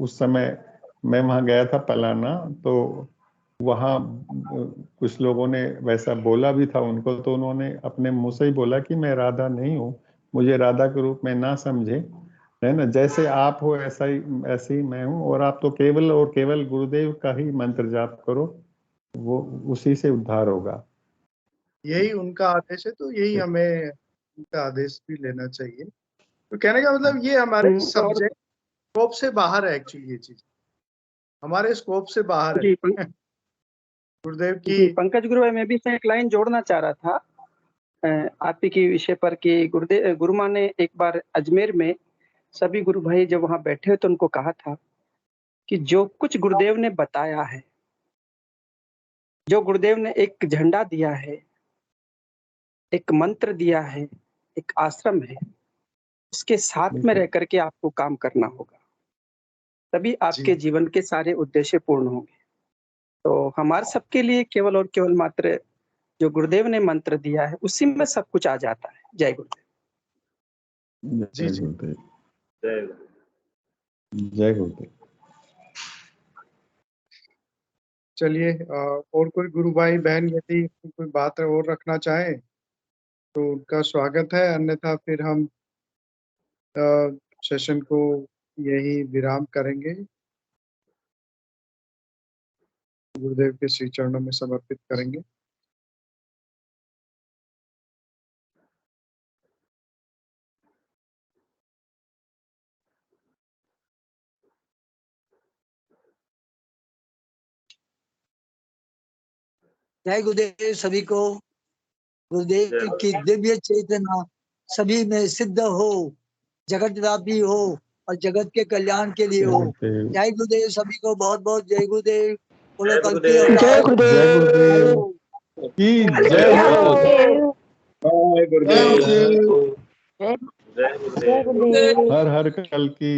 उस समय, मैं वहां गया था पलाना, तो वहाँ कुछ लोगों ने वैसा बोला भी था उनको, तो उन्होंने अपने मुंह से ही बोला कि मैं राधा नहीं हूँ, मुझे राधा के रूप में ना समझे, है ना। जैसे आप हो ऐसा ही, ऐसे ही मैं हूँ, और आप तो केवल और केवल गुरुदेव का ही मंत्र जाप करो, वो उसी से उद्धार होगा। यही उनका आदेश है, तो यही हमें उनका आदेश भी लेना चाहिए। तो कहने का मतलब ये हमारे और सब्जेक्ट स्कोप से बाहर है, एक्चुअली ये चीज हमारे स्कोप से बाहर जी है। गुरुदेव की जी पंकज गुरु भाई, मैं भी इसमें एक लाइन जोड़ना चाह रहा था आप ही के विषय पर कि गुरु माँ ने एक बार अजमेर में सभी गुरु भाई जब वहां बैठे हुए तो उनको कहा था कि जो कुछ गुरुदेव ने बताया है, जो गुरुदेव ने एक झंडा दिया है, एक मंत्र दिया है, एक आश्रम है, उसके साथ में रह करके आपको काम करना होगा, तभी आपके जी जीवन के सारे उद्देश्य पूर्ण होंगे। तो हमारे सबके लिए केवल और केवल मात्र जो गुरुदेव ने मंत्र दिया है उसी में सब कुछ आ जाता है। जय गुरुदेव। जी जय जी गुरुदेव। जय गुरु। जय गुरुदेव। चलिए, और कोई गुरु भाई बहन यदि कोई बात और रखना चाहे तो उनका स्वागत है, अन्यथा फिर हम सेशन को यही विराम करेंगे, गुरुदेव के श्री चरणों में समर्पित करेंगे। जय गुरुदेव सभी को। गुरुदेव जय की दिव्य चेतना सभी में सिद्ध हो, जगत व्यापी हो और जगत के कल्याण के लिए जय हो। गुरुदेव। जय गुरुदेव सभी को, बहुत बहुत जय गुरुदेव। बोलो जय कल्की गुरुदेव। अवतार जय गुरुदेव की जय हो। जय गुरुदेव। जय गुरुदेव। जय गुरुदेव। हर हर कल की